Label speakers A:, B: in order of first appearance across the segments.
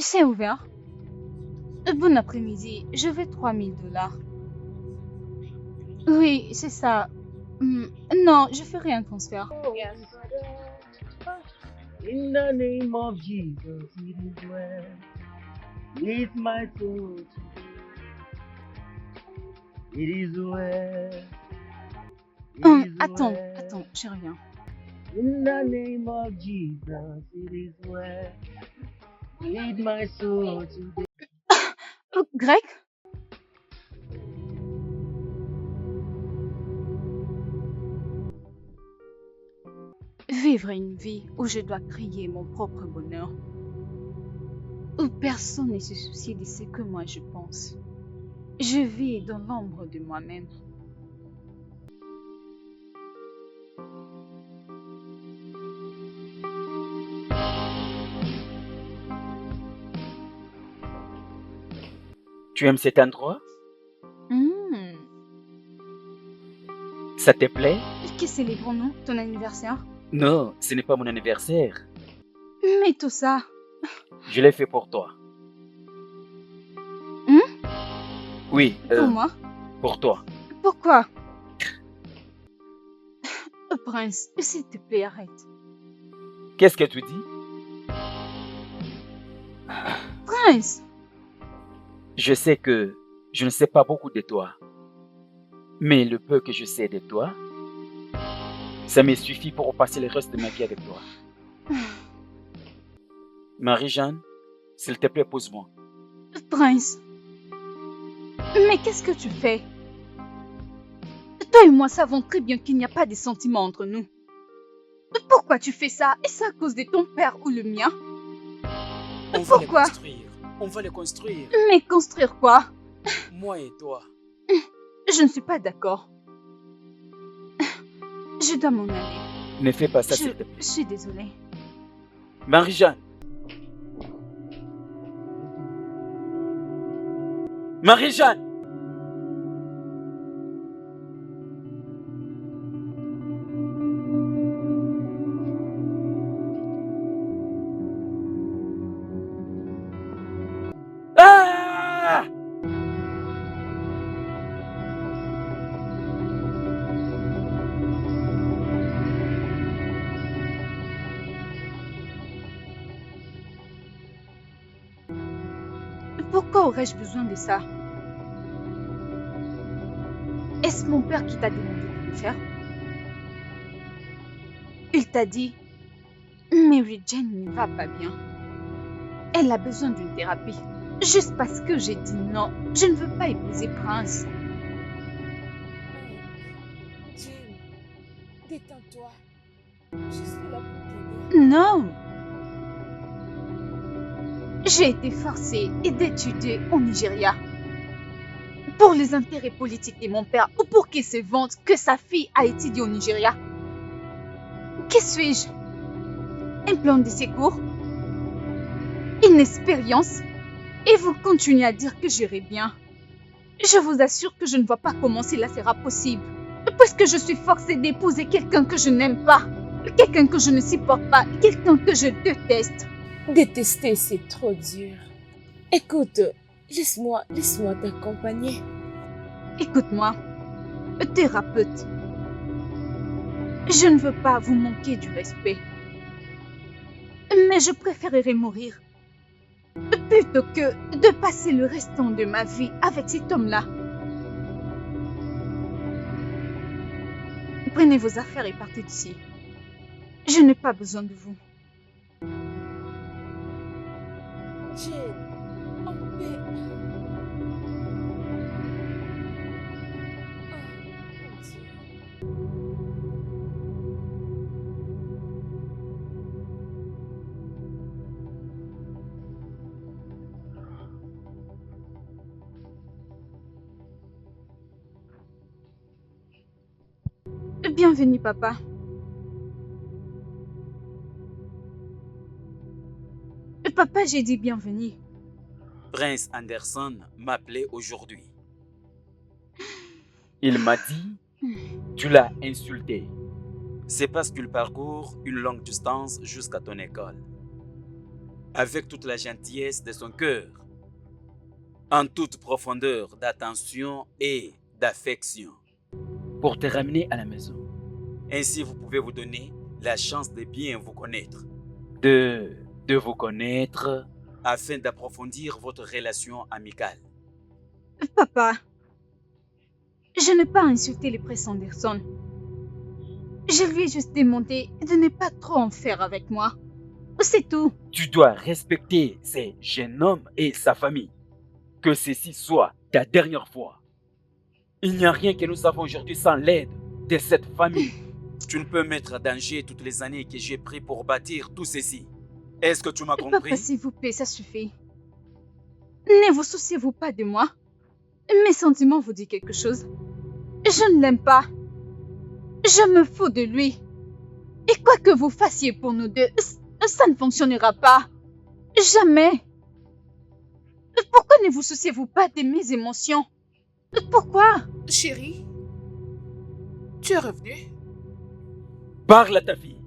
A: C'est ouvert. Bon après-midi, je veux $3000. Oui, c'est ça. Hmm, Non, je ferai un transfert.
B: In the name of Jesus, it is well with my soul. It is well. It is
A: Attends,
B: well.
A: je reviens.
B: In the name of Jesus, it is well with my soul today.
A: Greg? Vivre une vie où je dois créer mon propre bonheur, où personne ne se soucie de ce que moi je pense. Je vis dans l'ombre de moi-même.
C: Tu aimes cet endroit?
A: Hmm.
C: Ça te plaît?
A: Que célébrons-nous? Ton anniversaire?
C: Non, ce n'est pas mon anniversaire.
A: Mais tout ça.
C: Je l'ai fait pour toi. Oui,
A: Pour moi?
C: pour toi.
A: Pourquoi? Prince, s'il te plaît, arrête.
C: Qu'est-ce que tu dis?
A: Prince!
C: Je sais que je ne sais pas beaucoup de toi. Mais le peu que je sais de toi, ça me suffit pour passer le reste de ma vie avec toi. Marie-Jeanne, s'il te plaît, pose-moi.
A: Prince! Mais qu'est-ce que tu fais? Toi et moi savons très bien qu'il n'y a pas de sentiments entre nous. Pourquoi tu fais ça? Est-ce à cause de ton père ou le mien?
D: On va les
A: Pourquoi?
D: construire. On va les construire.
A: Mais construire quoi?
D: Moi et toi.
A: Je ne suis pas d'accord. Je dois m'en aller.
C: Ne fais pas ça,
A: Je
C: s'il te plaît.
A: suis désolée.
C: Marie-Jeanne! Marie-Jeanne! Ah!
A: Pourquoi aurais-je besoin de ça? Est-ce mon père qui t'a demandé de le faire? Il t'a dit, Mary Jane ne va pas bien. Elle a besoin d'une thérapie. Juste parce que j'ai dit non, je ne veux pas épouser Prince.
E: Jim, détends-toi. Je suis là pour t'aider.
A: Non! J'ai été forcée d'étudier au Nigeria. Pour les intérêts politiques de mon père ou pour qu'il se vante que sa fille a étudié au Nigeria. Que suis-je? Un plan de secours? Une expérience? Et vous continuez à dire que j'irai bien. Je vous assure que je ne vois pas comment cela sera possible. Puisque je suis forcée d'épouser quelqu'un que je n'aime pas. Quelqu'un que je ne supporte pas. Quelqu'un que je déteste.
E: Détester, c'est trop dur. Écoute, laisse-moi t'accompagner.
A: Écoute-moi, thérapeute. Je ne veux pas vous manquer du respect. Mais je préférerais mourir plutôt que de passer le restant de ma vie avec cet homme-là. Prenez vos affaires et partez d'ici. Je n'ai pas besoin de vous.
E: Jane, on peut... Oh, mon Dieu.
A: Bienvenue, papa. Papa, j'ai dit bienvenue.
D: Prince Anderson m'appelait aujourd'hui.
C: Il m'a dit, tu l'as insulté.
D: C'est parce qu'il parcourt une longue distance jusqu'à ton école. avec toute la gentillesse de son cœur, en toute profondeur d'attention et d'affection.
C: pour te ramener à la maison.
D: Ainsi, vous pouvez vous donner la chance de bien vous connaître,
C: De vous connaître.
D: afin d'approfondir votre relation amicale.
A: Papa, je n'ai pas insulté le prince Anderson. Je lui ai juste demandé de ne pas trop en faire avec moi. C'est tout.
C: Tu dois respecter ces jeunes hommes et sa famille. Que ceci soit ta dernière fois. Il n'y a rien que nous avons aujourd'hui sans l'aide de cette famille.
D: Tu ne peux mettre en danger toutes les années que j'ai pris pour bâtir tout ceci. Est-ce que tu m'as
A: Papa,
D: compris?
A: s'il vous plaît, ça suffit. Ne vous souciez-vous pas de moi. Mes sentiments vous disent quelque chose. Je ne l'aime pas. Je me fous de lui. Et quoi que vous fassiez pour nous deux, ça ne fonctionnera pas. Jamais. Pourquoi ne vous souciez-vous pas de mes émotions? Pourquoi?
E: Chérie, tu es revenue?
C: Parle à ta fille.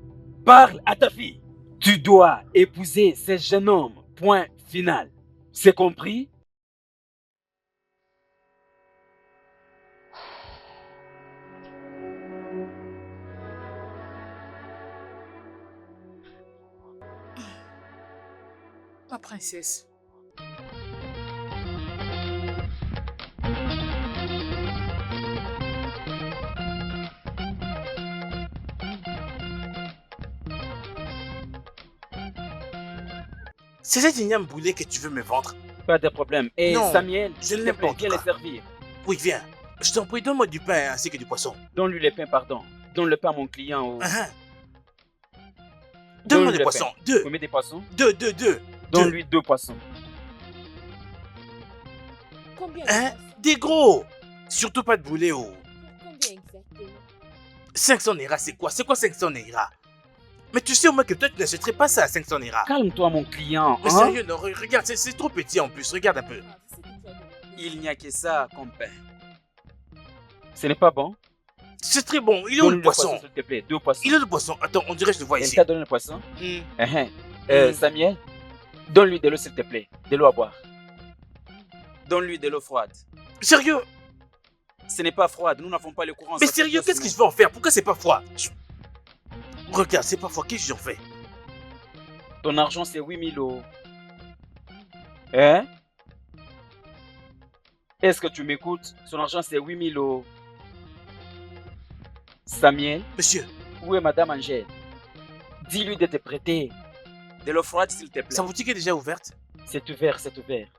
C: Parle à ta fille. Tu dois épouser ce jeune homme. Point final. C'est compris?
E: Ma princesse.
B: C'est cet igname boulet que tu veux me vendre?
C: Pas de problème. Et
B: Non,
C: Samuel,
B: je
C: s'il
B: ne
C: te
B: l'aime
C: plaît,
B: pas, en
C: viens
B: tout
C: les
B: cas.
C: servir.
B: Oui, viens. Je t'en prie, donne-moi du pain ainsi que du poisson.
C: Donne-lui les pains, pardon. Donne le pain à mon client.
B: Hein? Donne-moi
C: Donne-lui
B: des
C: le
B: poissons.
C: pain.
B: Deux.
C: Combien de poissons?
B: Deux.
C: Donne-lui 2 poissons.
E: Combien de
B: Hein?
E: poissons?
B: Des gros. Surtout pas de boulet, oh.
E: Pour combien exactement?
B: 500 Naira, c'est quoi? C'est quoi 500 Naira? Mais tu sais au moins que toi, tu n'achèterais pas ça à 500 Naira.
C: Calme-toi, mon client.
B: Mais
C: hein?
B: sérieux, non, regarde, c'est trop petit en plus. Regarde un peu.
E: Ah, c'est ce que tu as demandé.
D: Il n'y a que ça comme pain.
C: Ce n'est pas bon.
B: C'est très bon. Il est où
C: Donne-lui
B: le poisson?
C: s'il te plaît. 2 poissons.
B: Il est où le poisson? Attends, on dirait que je le vois
C: Elle
B: ici.
C: t'a donné le poisson?
B: Hmm.
C: Samuel, donne-lui de l'eau, s'il te plaît. De l'eau à boire.
D: Donne-lui de l'eau froide.
B: Sérieux?
D: Ce n'est pas froide, nous n'avons pas le courant.
B: Mais
D: ça
B: sérieux,
D: fait
B: qu'est-ce
D: 2
B: que je
D: semaines.
B: vais en faire? Pourquoi c'est pas froid? Regarde, c'est pas froid. Qu'est-ce que j'en fais?
C: Ton argent, c'est 8000 euros. Hein? Est-ce que tu m'écoutes? Son argent, c'est 8000 euros. Samuel,
B: Monsieur,
C: où est Madame Angèle? Dis-lui de te prêter.
D: De l'eau froide, s'il te plaît.
B: sa boutique est déjà ouverte?
C: C'est ouvert, c'est ouvert.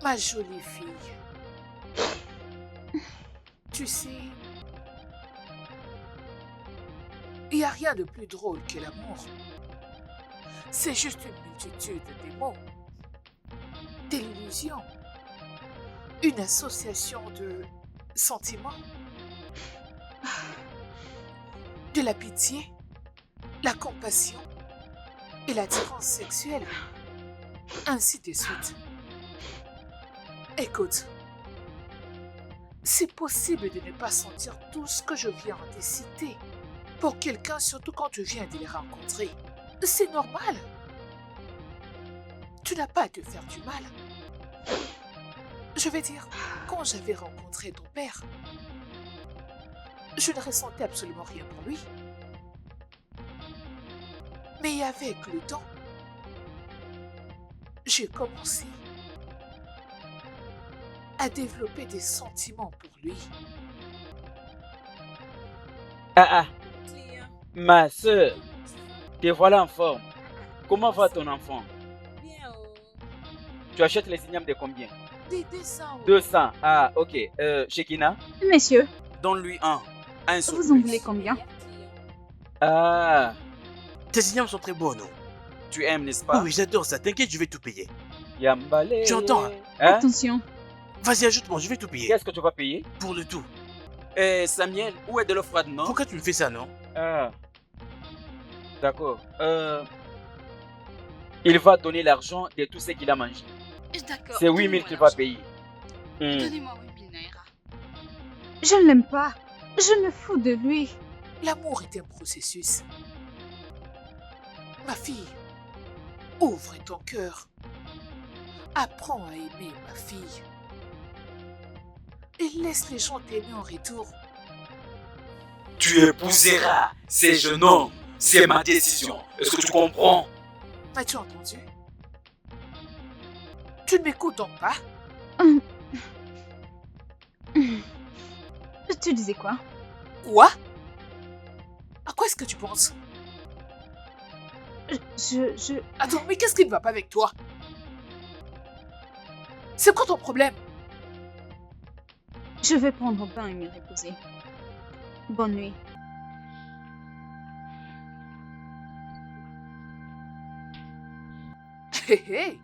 E: Ma jolie fille. Tu sais, il n'y a rien de plus drôle que l'amour. C'est juste une multitude de mots, de l'illusion, une association de sentiments, de la pitié, la compassion et l'attirance sexuelle, ainsi de suite. Écoute, c'est possible de ne pas sentir tout ce que je viens de citer pour quelqu'un, surtout quand tu viens de les rencontrer. C'est normal. Tu n'as pas à te faire du mal. Je vais dire, quand j'avais rencontré ton père, je ne ressentais absolument rien pour lui. Mais avec le temps, j'ai commencé à développer des sentiments pour lui.
C: Ah, ma soeur, te voilà en forme. Comment va ton enfant?
E: Bien,
C: Tu achètes les ignames de combien?
E: des dessins.
C: 200. Ah, ok. Shekina?
A: Messieurs,
D: Donne-lui un sur
A: vous en
D: plus.
A: voulez combien?
C: Ah,
B: Tes ignames sont très beaux, non?
D: Tu aimes, n'est-ce
B: Oui,
D: pas?
B: oui, j'adore ça. T'inquiète, je vais tout payer.
C: Yambale.
B: Tu entends, hein?
C: Hein?
A: Attention.
B: Vas-y, ajoute-moi, je vais tout payer.
C: Qu'est-ce que tu vas payer?
B: Pour le tout.
D: Samuel, où est de l'eau froide, non?
B: Pourquoi tu me fais ça, non?
C: Ah, d'accord. Il va donner l'argent de tout ce qu'il a mangé.
A: D'accord.
C: C'est 8000 qu'il va payer.
A: Donnez-moi 8000 naira. Je ne l'aime pas. Je me fous de lui.
E: L'amour est un processus. Ma fille, ouvre ton cœur. Apprends à aimer ma fille. Et laisse les gens t'aimer en retour.
D: Tu épouseras ces jeunes hommes. C'est ma décision. Est-ce que tu comprends?
E: M'as-tu entendu? Tu ne m'écoutes donc pas?
A: Tu disais quoi?
E: Quoi? À quoi est-ce que tu penses?
A: Je...
E: Attends, mais qu'est-ce qui ne va pas avec toi? C'est quoi ton problème?
A: Je vais prendre un bain et me reposer. Bonne nuit.
E: Hé hé!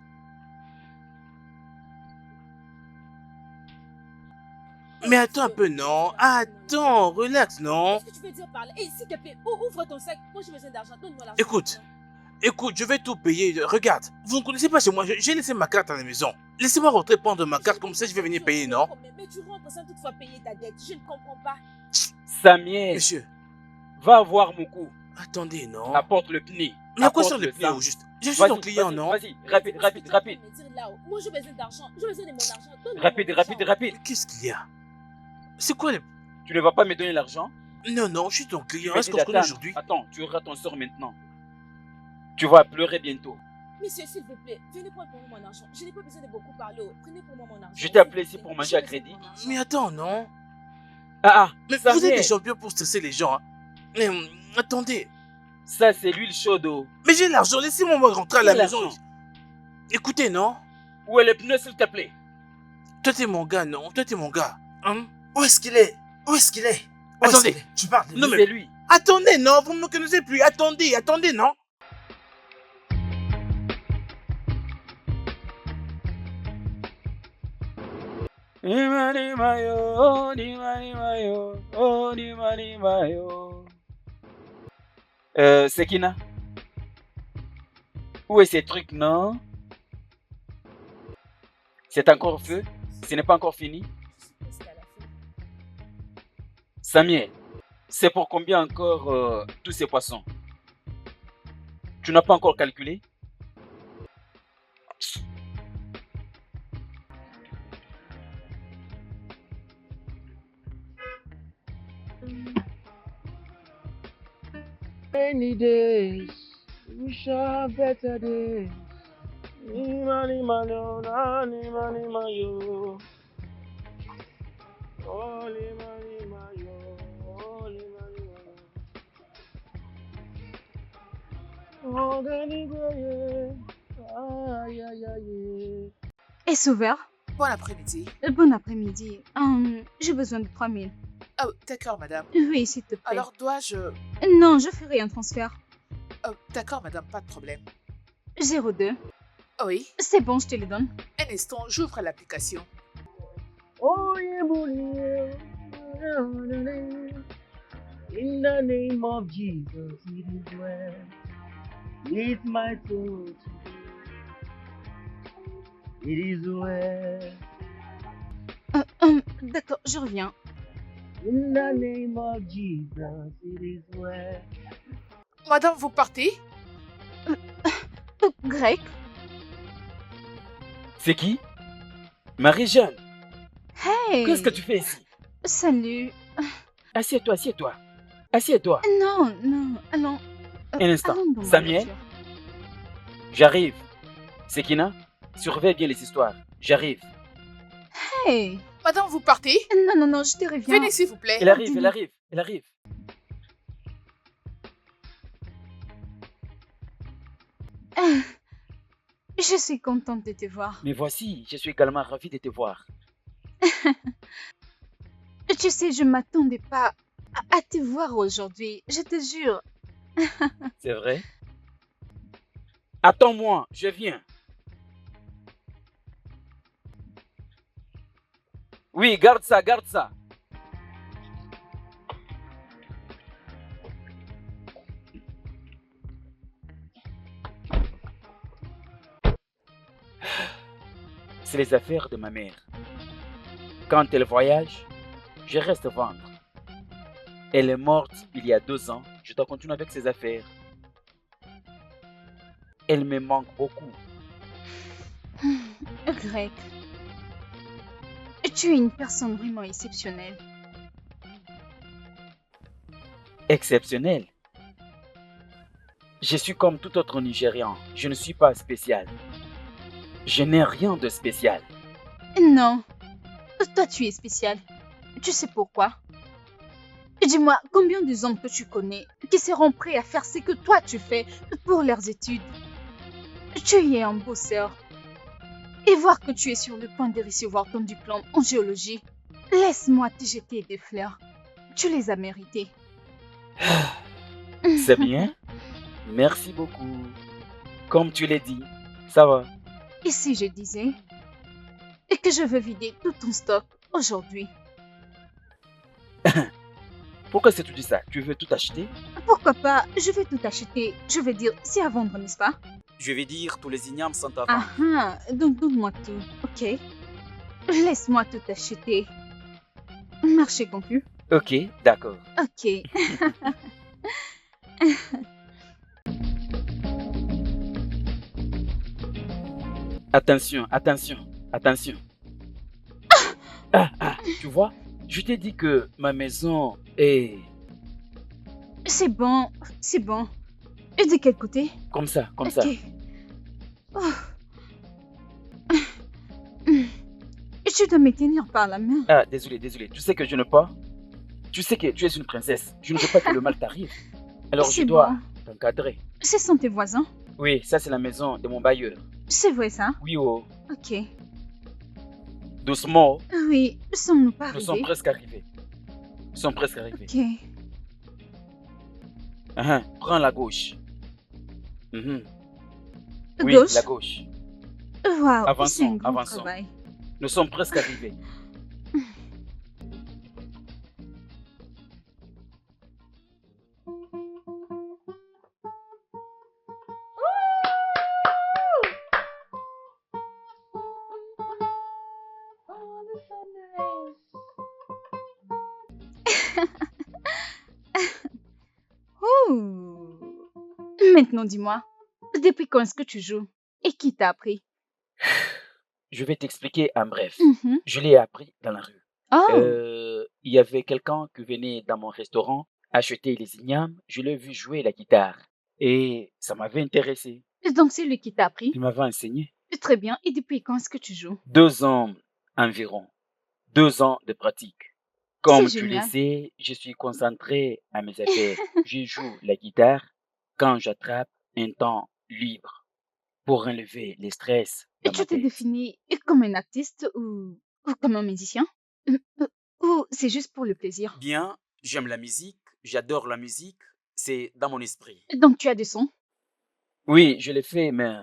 B: Mais attends un peu, non? Attends, relax, non?
F: Qu'est-ce que tu veux dire par là? S'il te plaît, ouvre ton sac. Moi, j'ai besoin d'argent. Donne-moi l'argent.
B: Écoute, je vais tout payer. Regarde, vous ne connaissez pas chez moi, j'ai laissé ma carte à la maison. Laissez-moi rentrer prendre ma carte, comme ça je vais venir payer, non?
F: Mais tu rentres sans toutefois payer ta dette. Je ne comprends pas.
C: Samuel,
B: Monsieur,
C: va voir mon cou.
B: attendez, non?
C: Apporte le pneu.
B: Mais à quoi
C: Apporte
B: sont les
C: le
B: pneus
C: sang.
B: au juste? Je suis
C: Vas-y,
B: ton client,
C: vas-y,
B: non?
C: Vas-y, rapide.
F: Qu'est-ce que tu vas me dire là-haut? Moi, j'ai besoin d'argent. J'ai besoin de mon argent. Donne-moi
C: Rapide,
F: mon
C: rapide,
F: argent.
C: rapide.
B: Mais qu'est-ce qu'il y a? C'est quoi les...
C: Tu ne vas pas me donner l'argent?
B: Non, je suis ton client.
C: Je
B: Est-ce
C: vais
B: qu'on se connaît
C: t'attendre.
B: aujourd'hui?
C: Attends, tu auras ton sort maintenant. Tu vas pleurer bientôt.
F: Monsieur, s'il vous plaît, venez prendre pour moi mon argent. Je n'ai pas besoin de beaucoup parler. Prenez pour moi mon argent.
C: Je t'ai appelé ici pour manger à
F: J'ai besoin de
C: crédit.
F: mon argent.
B: Mais attends, non?
C: Mais
B: Mais vous êtes
C: Samuel,
B: des champions pour stresser les gens, hein? Mais attendez.
C: ça c'est l'huile chaude. Oh.
B: Mais j'ai l'argent, laissez-moi rentrer à la
C: Quel
B: maison.
C: argent?
B: Écoutez, non?
C: Où est le pneu s'il te plaît?
B: Toi t'es mon gars, non? Toi t'es mon gars. Hein?
G: Où est-ce qu'il est? Où est-ce qu'il est? Où est-ce
B: Attendez.
G: qu'il est? Tu parles de
B: Non,
G: lui?
B: mais-
C: C'est lui.
B: Attendez, non, vous ne me connaissez plus. Attendez, non?
C: Sekina. Où est ces trucs, non? C'est encore feu? Ce n'est pas encore fini?
F: Je suis presque à la fin.
C: Samuel, c'est pour combien encore tous ces poissons? Tu n'as pas encore calculé?
B: Rainy days, we shall have better days. Imani malo, nani mani mayo. Oli mani mayo, oli mani mayo. Ogani goye, aïe aïe aïe.
A: Est-ce ouvert?
E: Bon après-midi.
A: Bon après-midi. J'ai besoin de 3000.
E: Oh, d'accord, madame.
A: Oui, s'il te plaît.
E: Alors, dois-je...
A: Non, je ferai un transfert.
E: Oh, d'accord, madame, pas de problème.
A: 02.
E: Oui,
A: C'est bon, je te le donne.
E: un instant, j'ouvre l'application.
B: Oh yeah, bully. In the name of Jesus, it is well. With my soul today. It is well.
A: D'accord, je reviens.
B: In the name of Jesus, it is well.
E: Madame, vous partez?
A: Grec?
C: C'est qui? Marie-Jeanne,
A: Hey!
C: qu'est-ce que tu fais ici?
A: Salut.
C: Assieds-toi, assieds-toi. Assieds-toi.
A: Non, allons.
C: Un instant.
A: Allons dans ma
C: Samuel,
A: voiture.
C: j'arrive. Sekina, surveille bien les histoires. J'arrive.
A: Hey!
E: Madame, vous partez?
A: Non, je te reviens.
E: Venez, s'il vous plaît.
C: Elle arrive.
A: Je suis contente de te voir.
C: Mais voici, je suis également ravi de te voir.
A: Tu sais, je m'attendais pas à te voir aujourd'hui. Je te jure.
C: C'est vrai? Attends-moi, je viens. Oui, garde ça. C'est les affaires de ma mère. Quand elle voyage, je reste vendre. Elle est morte il y a 2 ans. Je dois continuer avec ses affaires. Elle me manque beaucoup.
A: Greg, tu es une personne vraiment exceptionnelle.
C: Exceptionnelle. Je suis comme tout autre Nigérian. Je ne suis pas spécial. Je n'ai rien de spécial.
A: Non, toi tu es spécial. Tu sais pourquoi? Dis-moi, combien des hommes que tu connais qui seront prêts à faire ce que toi tu fais pour leurs études? Tu es un bosseur. Et voir que tu es sur le point de recevoir ton diplôme en géologie, laisse-moi te jeter des fleurs. Tu les as méritées.
C: C'est bien. Merci beaucoup. Comme tu l'as dit, ça va.
A: Et si je disais que je veux vider tout ton stock aujourd'hui?
C: Pourquoi est-ce que tu dis ça? Tu veux tout acheter?
A: Pourquoi pas? Je vais tout acheter. Je veux dire, c'est à vendre, n'est-ce pas?
D: Je vais dire, tous les ignames sont à vendre.
A: Ah ah, donc donne-moi tout, ok? Laisse-moi tout acheter. Marché conclu.
C: Ok, d'accord.
A: Ok.
C: Attention, attention, attention. Tu vois, je t'ai dit que ma maison est
A: C'est bon, c'est bon. Et de quel côté?
C: comme ça, comme
A: Ok.
C: ça.
A: Oh. Tu dois me tenir par la main.
C: Ah, désolé, désolé. Tu sais que je ne peux pas. Tu sais que tu es une princesse. Je ne veux pas que le mal t'arrive. Alors je
A: C'est
C: dois
A: bon.
C: t'encadrer.
A: Ce sont tes voisins?
C: Oui, ça c'est la maison de mon bailleur.
A: C'est vrai ça?
C: Oui, oh.
A: Ok.
C: Doucement, oh.
A: Oui, sommes-nous pas
C: Nous sommes
A: arrivés?
C: presque arrivés. Nous sommes presque arrivés.
A: Ok.
C: Prends la gauche. Oui,
A: Gauche?
C: la gauche.
A: Waouh,
C: Avançons,
A: c'est un grand
C: avançons.
A: travail.
C: Nous sommes presque arrivés.
A: Ouh. Maintenant dis-moi, depuis quand est-ce que tu joues? Et qui t'a appris?
C: Je vais t'expliquer en bref.
A: Mhm.
C: Je l'ai appris dans la rue.
A: Oh,
C: Il y avait quelqu'un qui venait dans mon restaurant acheter les ignames. Je l'ai vu jouer la guitare. Et ça m'avait intéressé.
A: donc c'est lui qui t'a appris?
C: Il m'avait enseigné.
A: Très bien, et depuis quand est-ce que tu joues?
C: 2 ans environ. 2 ans de pratique.
A: C'est
C: Comme tu le
A: génial.
C: sais, je suis concentré à mes affaires. Je joue la guitare quand j'attrape un temps libre pour enlever les stress
A: Et
C: dans
A: tu
C: ma
A: t'es
C: tête.
A: défini comme un artiste ou comme un musicien? Ou c'est juste pour le plaisir?
D: Bien, j'aime la musique, j'adore la musique, c'est dans mon esprit.
A: Donc tu as des sons?
C: Oui, je l'ai fait, mais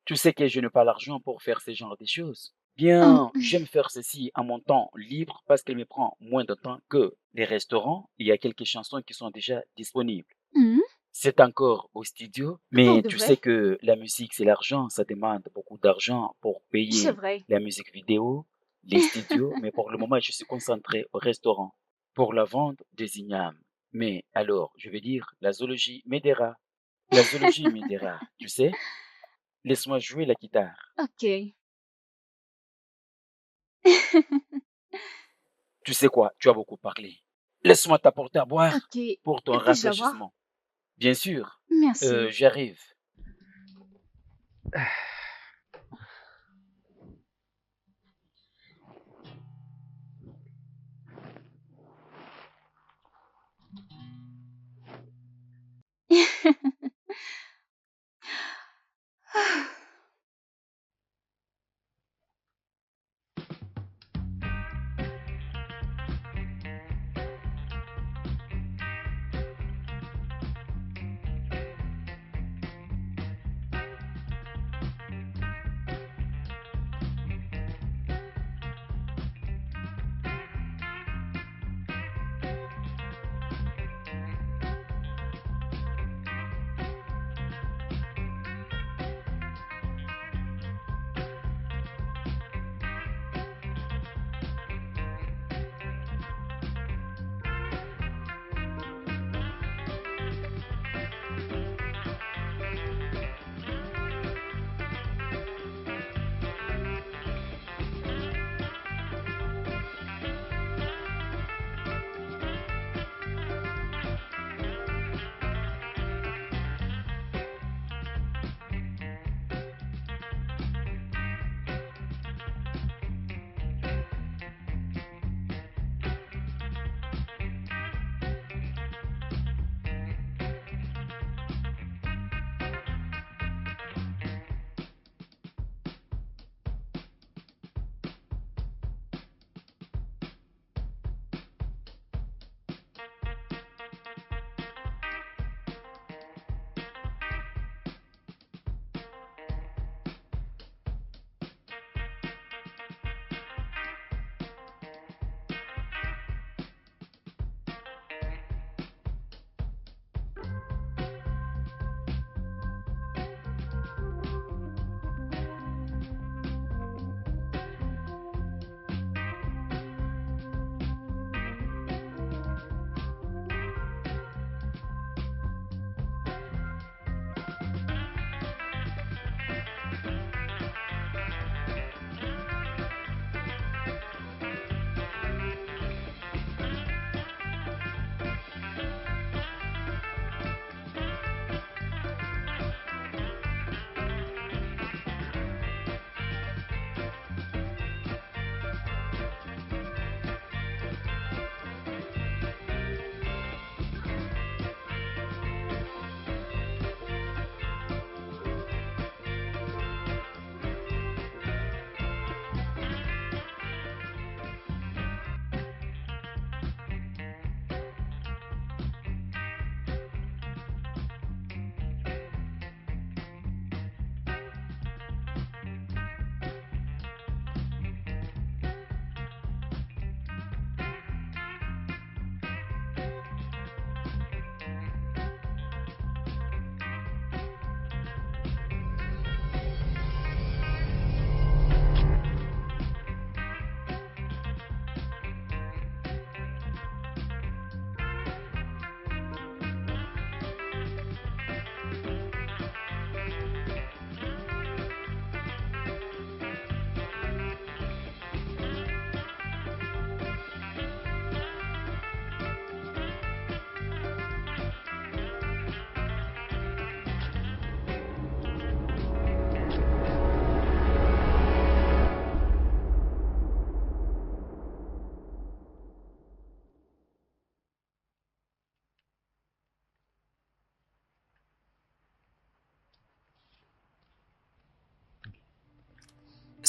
C: tu sais que je n'ai pas l'argent pour faire ce genre de choses. Bien, j'aime faire ceci en mon temps libre parce qu'il me prend moins de temps que les restaurants. Il y a quelques chansons qui sont déjà disponibles.
A: Mhm.
C: C'est encore au studio,
A: Pour
C: mais
A: de
C: tu sais
A: vrai?
C: que la musique, c'est l'argent. Ça demande beaucoup d'argent pour
A: C'est
C: payer
A: vrai.
C: la musique vidéo, les studios. Mais pour le moment, je suis concentré au restaurant pour la vente des ignames. Mais alors, je vais dire, la zoologie m'aidera. La zoologie m'aidera, tu sais? Laisse-moi jouer la guitare.
A: Ok.
C: Tu sais quoi? Tu as beaucoup parlé. Laisse-moi t'apporter à boire
A: Ok.
C: pour ton
A: Puis-je la voir?
C: rafraîchissement. Bien sûr,
A: Merci.
C: j'arrive.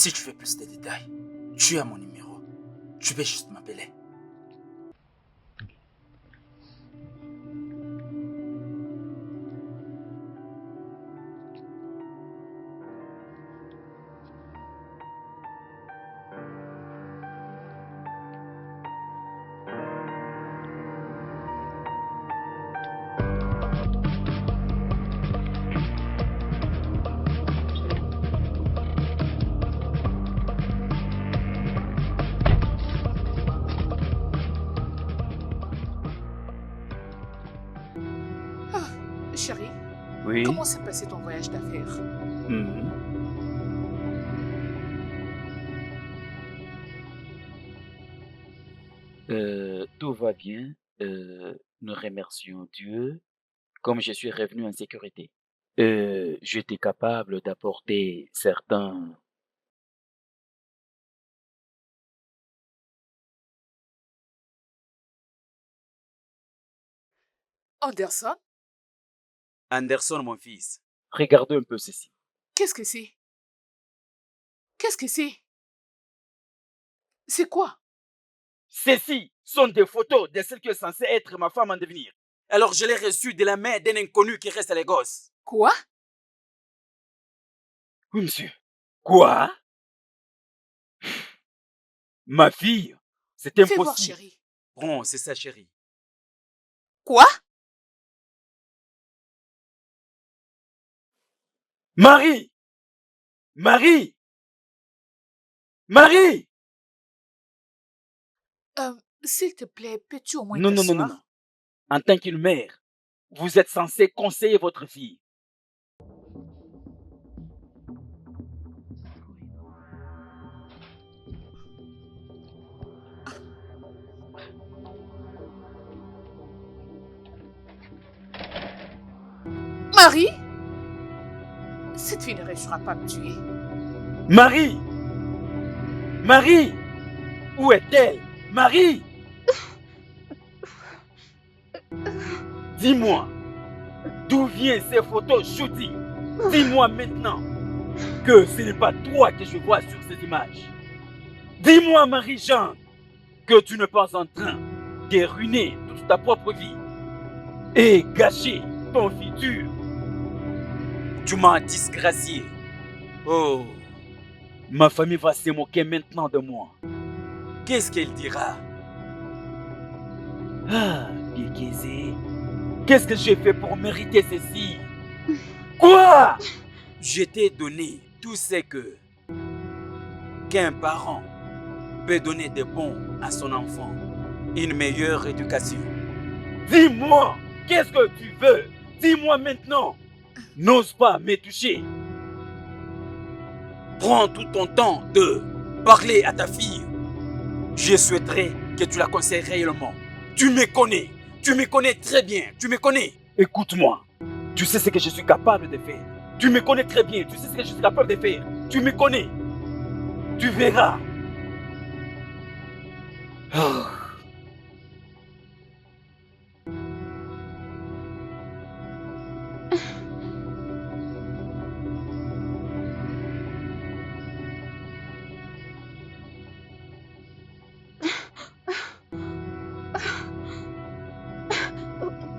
G: Si tu veux plus de détails, tu as mon numéro. Tu peux juste m'appeler.
E: Chérie,
C: Oui.
E: comment s'est passé ton voyage d'affaires?
C: Mhm. Tout va bien. Nous remercions Dieu. Comme je suis revenu en sécurité, j'étais capable d'apporter certains.
E: Anderson,
D: Anderson, mon fils,
C: Regardez un peu ceci.
E: qu'est-ce que c'est? Qu'est-ce que c'est? C'est quoi?
C: Ceci sont des photos de celle qui est censée être ma femme en devenir.
D: alors je l'ai reçu de la main d'un inconnu qui reste à Lagos.
E: Quoi?
C: Oui, monsieur. Quoi? Ma fille? C'est
E: Fais voir,
C: impossible.
E: chérie.
D: Bon, c'est ça, chérie.
E: Quoi?
C: Marie! Marie! Marie!
E: S'il te plaît, peux-tu au moins
C: Non, non, non, non,
E: t'asseoir?
C: non. En tant qu'une mère, vous êtes censé conseiller votre fille.
E: Marie? Cette fille ne réussira pas à me tuer.
C: Marie! Marie! Où est-elle? Marie! Dis-moi, d'où viennent ces photos shooting? Dis-moi maintenant que ce n'est pas toi que je vois sur ces images. Dis-moi, Marie-Jeanne, que tu n'es pas en train de ruiner toute ta propre vie et gâcher ton futur.
D: Tu m'as disgracié. Oh,
C: Ma famille va se moquer maintenant de moi.
D: qu'est-ce qu'elle dira?
C: Ah, Kékézé, qu'est-ce que j'ai fait pour mériter ceci? Quoi?
D: Je t'ai donné tout ce qu'un parent peut donner de bon à son enfant. Une meilleure éducation.
C: Dis-moi, qu'est-ce que tu veux? Dis-moi maintenant. N'ose pas me toucher.
D: Prends tout ton temps de parler à ta fille. Je souhaiterais que tu la conseilles réellement. Tu me connais très bien, tu me connais.
C: Écoute-moi, tu sais ce que je suis capable de faire. Tu me connais très bien, tu sais ce que je suis capable de faire. Tu me connais. Tu verras. Oh.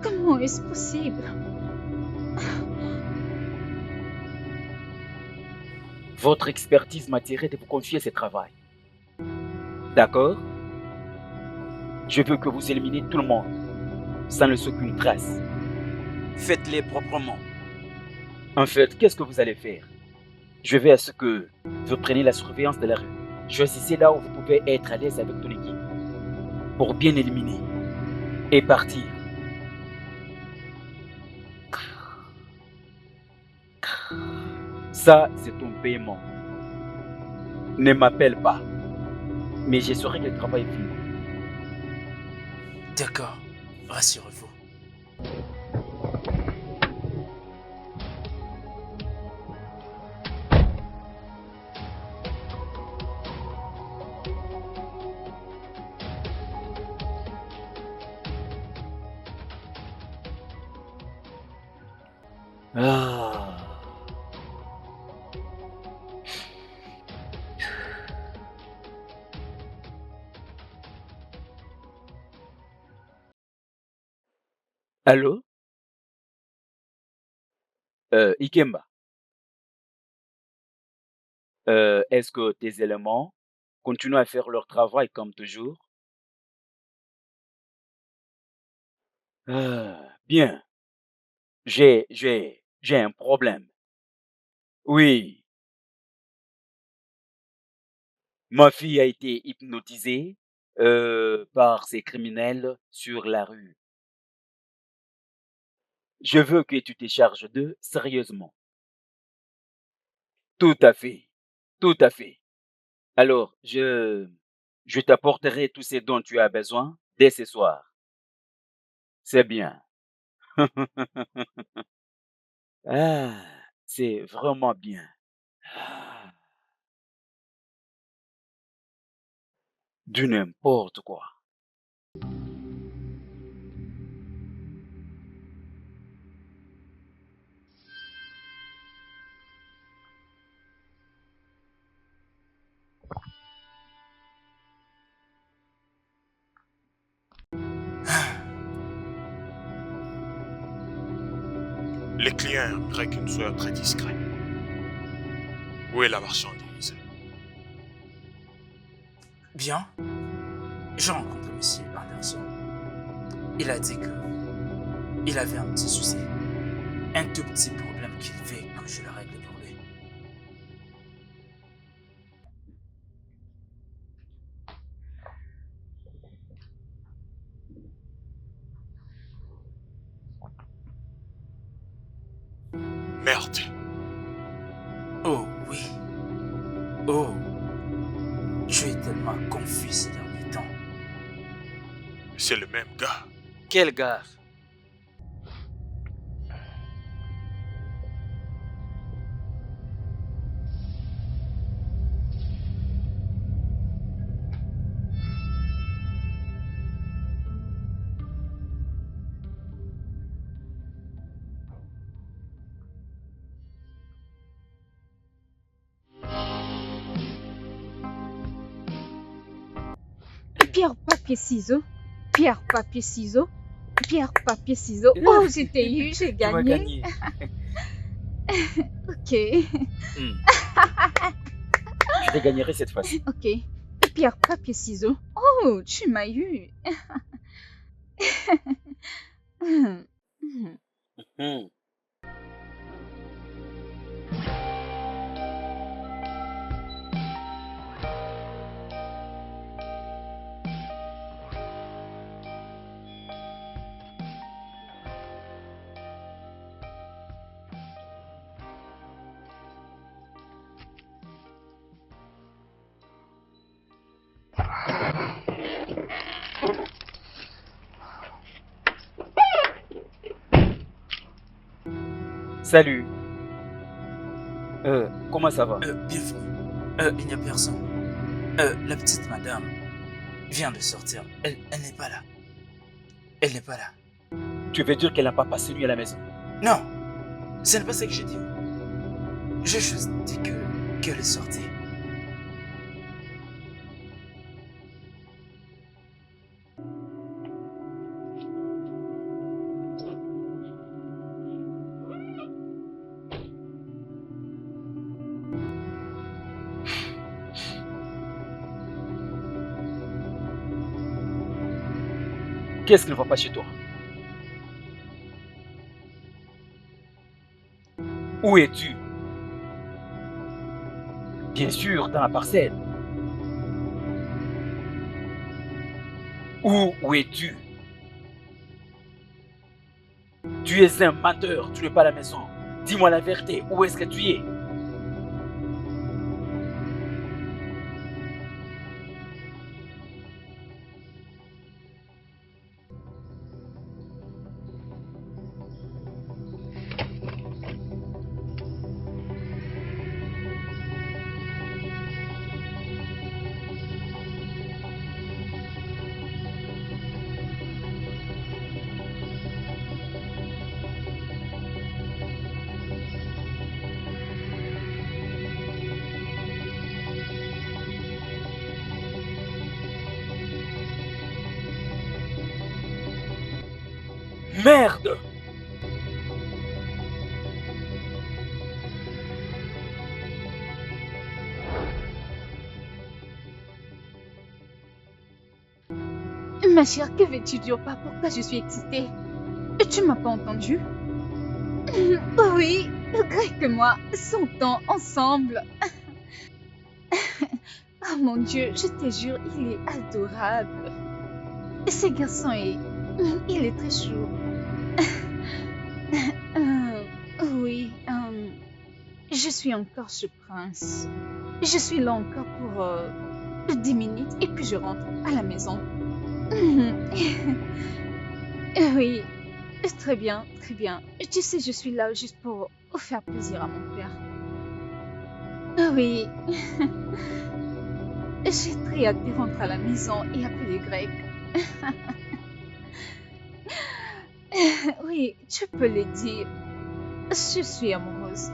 A: Comment est-ce possible?
C: Votre expertise m'a tiré de vous confier ce travail. D'accord? Je veux que vous éliminez tout le monde, sans laisser aucune trace.
D: Faites-les proprement.
C: En fait, qu'est-ce que vous allez faire? Je veux à ce que vous preniez la surveillance de la rue. Choisissez là où vous pouvez être à l'aise avec ton équipe, pour bien éliminer et partir. Ça, c'est ton paiement. Ne m'appelle pas, mais je saurai que le travail est fini.
G: D'accord, rassurez-vous.
C: Ah. Allô? Ikemba, est-ce que tes éléments continuent à faire leur travail comme toujours? Bien, j'ai un problème. Oui, ma fille a été hypnotisée, par ces criminels sur la rue. Je veux que tu te charges d'eux sérieusement. Tout à fait, tout à fait. Alors, je t'apporterai tout ce dont tu as besoin dès ce soir. C'est bien. Ah, c'est vraiment bien. Ah, du n'importe quoi.
H: Les clients aimeraient que nous soyons très discrets. Où est la marchandise?
G: Bien, j'ai rencontré monsieur Anderson. Il a dit que il avait un petit souci. Un tout petit problème qu'il veut que je le règle pour lui.
H: Merde.
G: Oh oui. Oh, je suis tellement confus ces derniers temps.
H: C'est le même gars.
D: Quel gars?
A: Pierre, papier, ciseaux. Pierre, papier, ciseaux. Pierre, papier, ciseaux. Oh, j'ai eu, j'ai
C: Tu m'as
A: gagné.
C: gagné.
A: Ok,
C: Hmm. Je te gagnerai cette fois-ci.
A: ok. Pierre, papier, ciseaux. Oh, tu m'as eu.
C: Hmm. Salut. Comment ça va?
G: Bienvenue. Il n'y a personne. La petite madame vient de sortir. Elle n'est pas là. Elle n'est pas là.
C: Tu veux dire qu'elle n'a pas passé nuit à la maison?
G: Non, ce n'est pas ça que j'ai dit. J'ai juste dit qu'elle est sortie.
C: Qu'est-ce qui ne va pas chez toi? Où es-tu? Bien sûr, dans la parcelle. Où es-tu? Tu es un menteur, tu n'es pas à la maison. Dis-moi la vérité, où est-ce que tu es?
D: Merde!
A: Ma chère, que veux-tu dire par pourquoi je suis excitée? Tu m'as pas entendu? Oui, Greg et moi sortons ensemble. Oh mon Dieu, je te jure, il est adorable. Ce garçon il est très chou. Oui, je suis encore ce prince. Je suis là encore pour 10 minutes et puis je rentre à la maison. Oui, très bien, très bien. Tu sais, je suis là juste pour faire plaisir à mon père. Oui, j'ai très hâte de rentrer à la maison et appeler Greg. Oui, tu peux le dire. Je suis amoureuse.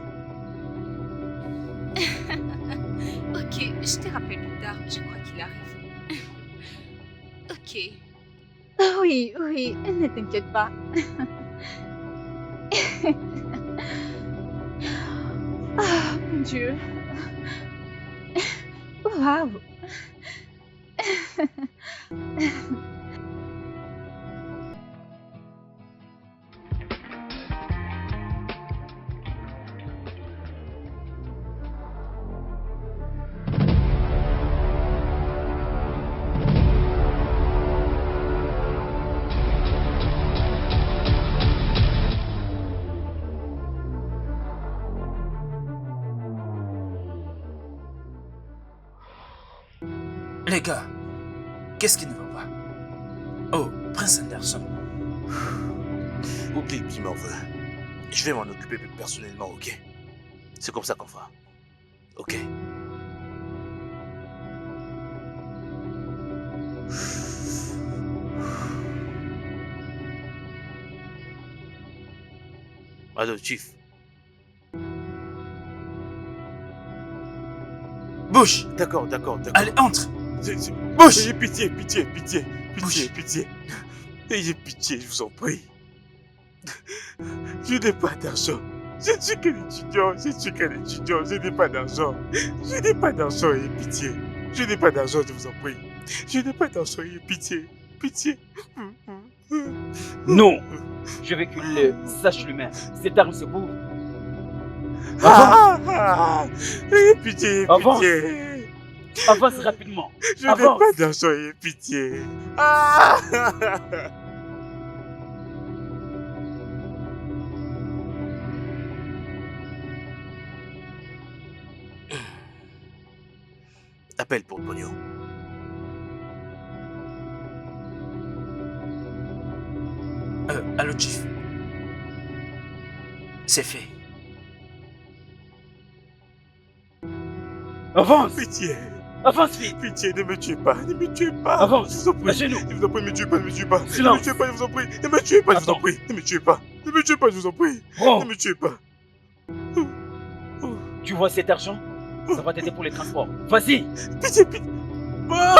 A: Ok, je te rappelle plus tard. Je crois qu'il arrive. Ok. Oui, oui, ne t'inquiète pas. Ah, mon Dieu. Waouh.
G: Les gars, qu'est-ce qui ne va pas? Oh, Prince Anderson.
B: Oublie qui m'en veut. Je vais m'en occuper personnellement, ok? C'est comme ça qu'on va. Ok? Allô, Chief.
G: Bouge!
B: D'accord.
G: Allez, entre!
B: Bouge!
G: Bouge!
B: Ayez pitié.
G: Bouge.
B: Ayez pitié, je vous en prie. Je n'ai pas d'argent. Je ne suis qu'un étudiant. Je n'ai pas d'argent. Ayez pitié. Je n'ai pas d'argent, je vous en prie. Je n'ai pas d'argent, ayez pitié. Pitié.
C: Non, je veux qu'il le sache lui-même. Cette arme, c'est pour. Avance,
B: Ayez pitié.
C: Avance. Avance rapidement.
B: Je n'ai
C: Avance.
B: pas d'argent, ayez pitié. Ah! Appelle pour le pognon.
G: Allô, Chief. C'est fait.
C: Avance.
B: Pitié.
C: Avance vite.
B: Pitié, ne me tuez pas.
C: Avance.
B: Je vous en prie.
C: À genoux.
B: Je vous en prie, ne me tuez pas.
C: Silence.
B: Ne me tuez pas, je vous en prie. Ne me tuez pas, je vous en
C: Attends.
B: prie. Ne me tuez pas, je vous en prie.
C: Prends.
B: Ne me tuez pas.
C: Tu vois cet argent? Ça va t'aider pour les transports. Vas-y.
B: Pitié. Ah!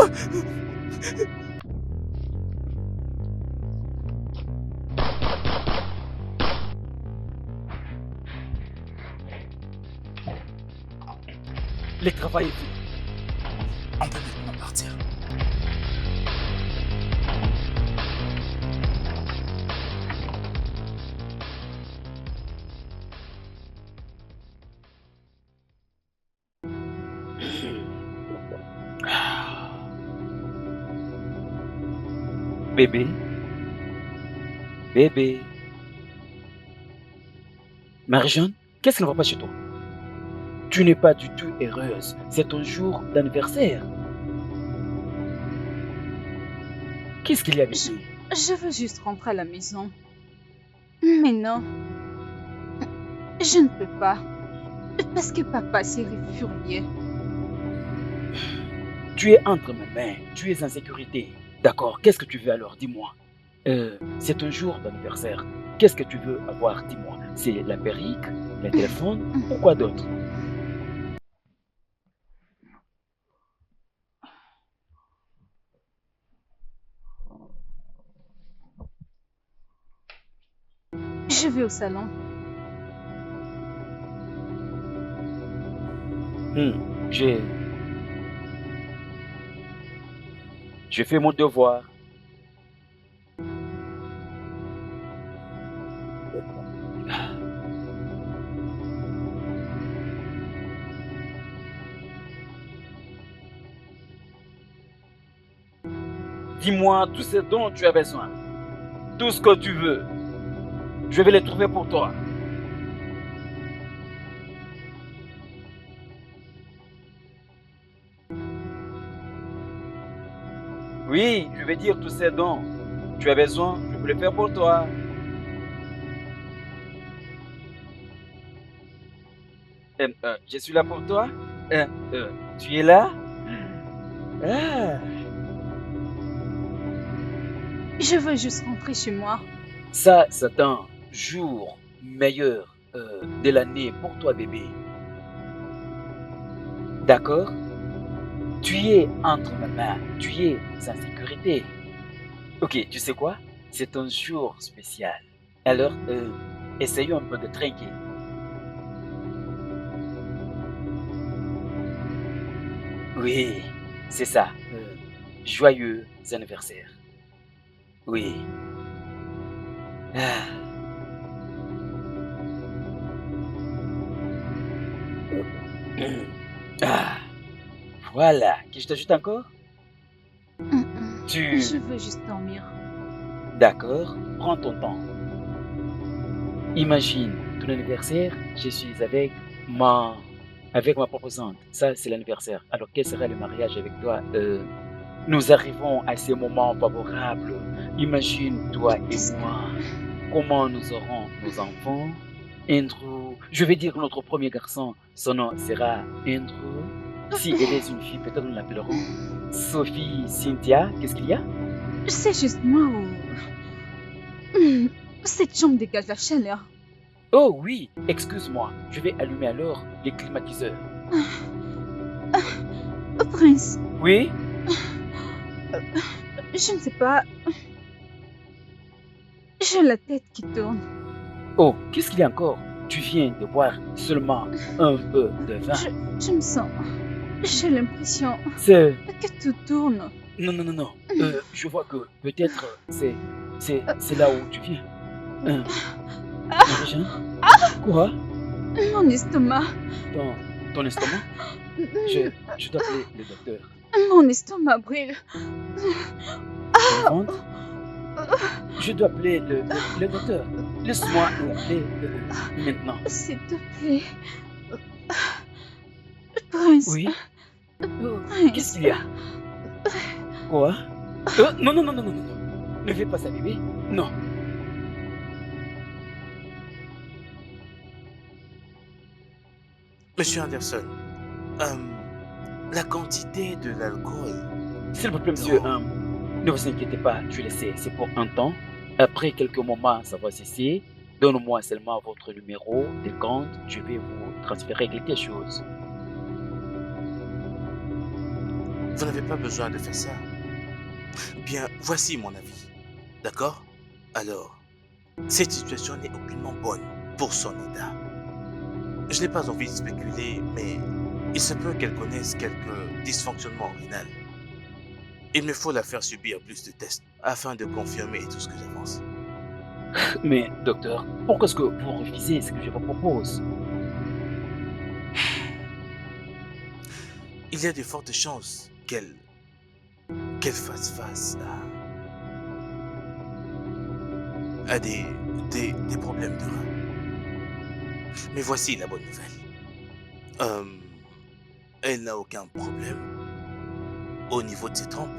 C: Le travail est fait.
G: On peut maintenant partir.
C: Bébé. Marie-Jeanne, qu'est-ce qui ne va pas chez toi? Tu n'es pas du tout heureuse. C'est ton jour d'anniversaire. Qu'est-ce qu'il y a avec lui?
A: Je veux juste rentrer à la maison. Mais non. Je ne peux pas. Parce que papa serait furieux.
C: Tu es entre mes mains. Tu es en sécurité. D'accord, qu'est-ce que tu veux alors? Dis-moi. C'est ton jour d'anniversaire. Qu'est-ce que tu veux avoir? Dis-moi. C'est la perruque, le téléphone ou quoi d'autre?
A: Je vais au salon.
C: J'ai fait mon devoir. Dis-moi tout ce dont tu as besoin. Tout ce que tu veux. Je vais les trouver pour toi. Oui, je vais dire tout ce dont tu as besoin. Je peux le faire pour toi. Je suis là pour toi. Tu es là? Ah.
A: Je veux juste rentrer chez moi.
C: Ça, c'est un jour meilleur de l'année pour toi, bébé. D'accord? Tu es entre ma main, tu es en sécurité. Ok, tu sais quoi? C'est un jour spécial. Alors, essayons un peu de trinquer. Oui, c'est ça. Joyeux anniversaire. Oui. Ah. Ah. Voilà. Que je t'ajoute encore? Tu...
A: Je veux juste dormir.
C: D'accord. Prends ton temps. Imagine ton anniversaire, je suis avec ma proposante. Ça, c'est l'anniversaire. Alors, quel sera le mariage avec toi? Nous arrivons à ces moments favorables. Imagine, toi et moi, comment nous aurons nos enfants. Andrew, je vais dire notre premier garçon, son nom sera Andrew. Si elle est une fille, peut-être nous l'appellerons Sophie, Cynthia. Qu'est-ce qu'il y a?
A: C'est juste moi ou... Cette chambre dégage la chaleur.
C: Oh oui, excuse-moi. Je vais allumer alors les climatiseurs.
A: Prince,
C: Oui?
A: je ne sais pas... J'ai la tête qui tourne.
C: Oh, qu'est-ce qu'il y a encore? Tu viens de boire seulement un peu de vin.
A: Je me sens... J'ai l'impression
C: C'est...
A: que tout tourne.
C: Non. Je vois que peut-être c'est là où tu viens. Déjà? Quoi?
A: Mon estomac.
C: Ton estomac? Je dois appeler le docteur.
A: Mon estomac brûle.
C: Ton ventre? Je dois appeler le docteur. Laisse-moi l'appeler maintenant.
A: S'il te plaît. Prince.
C: Oui?
A: Prince.
C: Qu'est-ce qu'il y a? Quoi? Non. Ne fais pas ça, bébé. Non.
G: Monsieur Anderson, la quantité de l'alcool...
C: S'il vous plaît, monsieur, ne vous inquiétez pas, je le sais, c'est pour un temps. Après quelques moments, ça va cesser. Donnez-moi seulement votre numéro de compte, je vais vous transférer quelque chose.
G: Vous n'avez pas besoin de faire ça. Bien, voici mon avis. D'accord? Alors, cette situation n'est aucunement bonne pour son état. Je n'ai pas envie de spéculer, mais il se peut qu'elle connaisse quelques dysfonctionnements rénaux. Il me faut la faire subir plus de tests afin de confirmer tout ce que j'avance.
C: Mais, docteur, pourquoi est-ce que vous refusez ce que je vous propose?
G: Il y a de fortes chances qu'elle fasse face à des problèmes de rein. Mais voici la bonne nouvelle. Elle n'a aucun problème au niveau de ses trompes.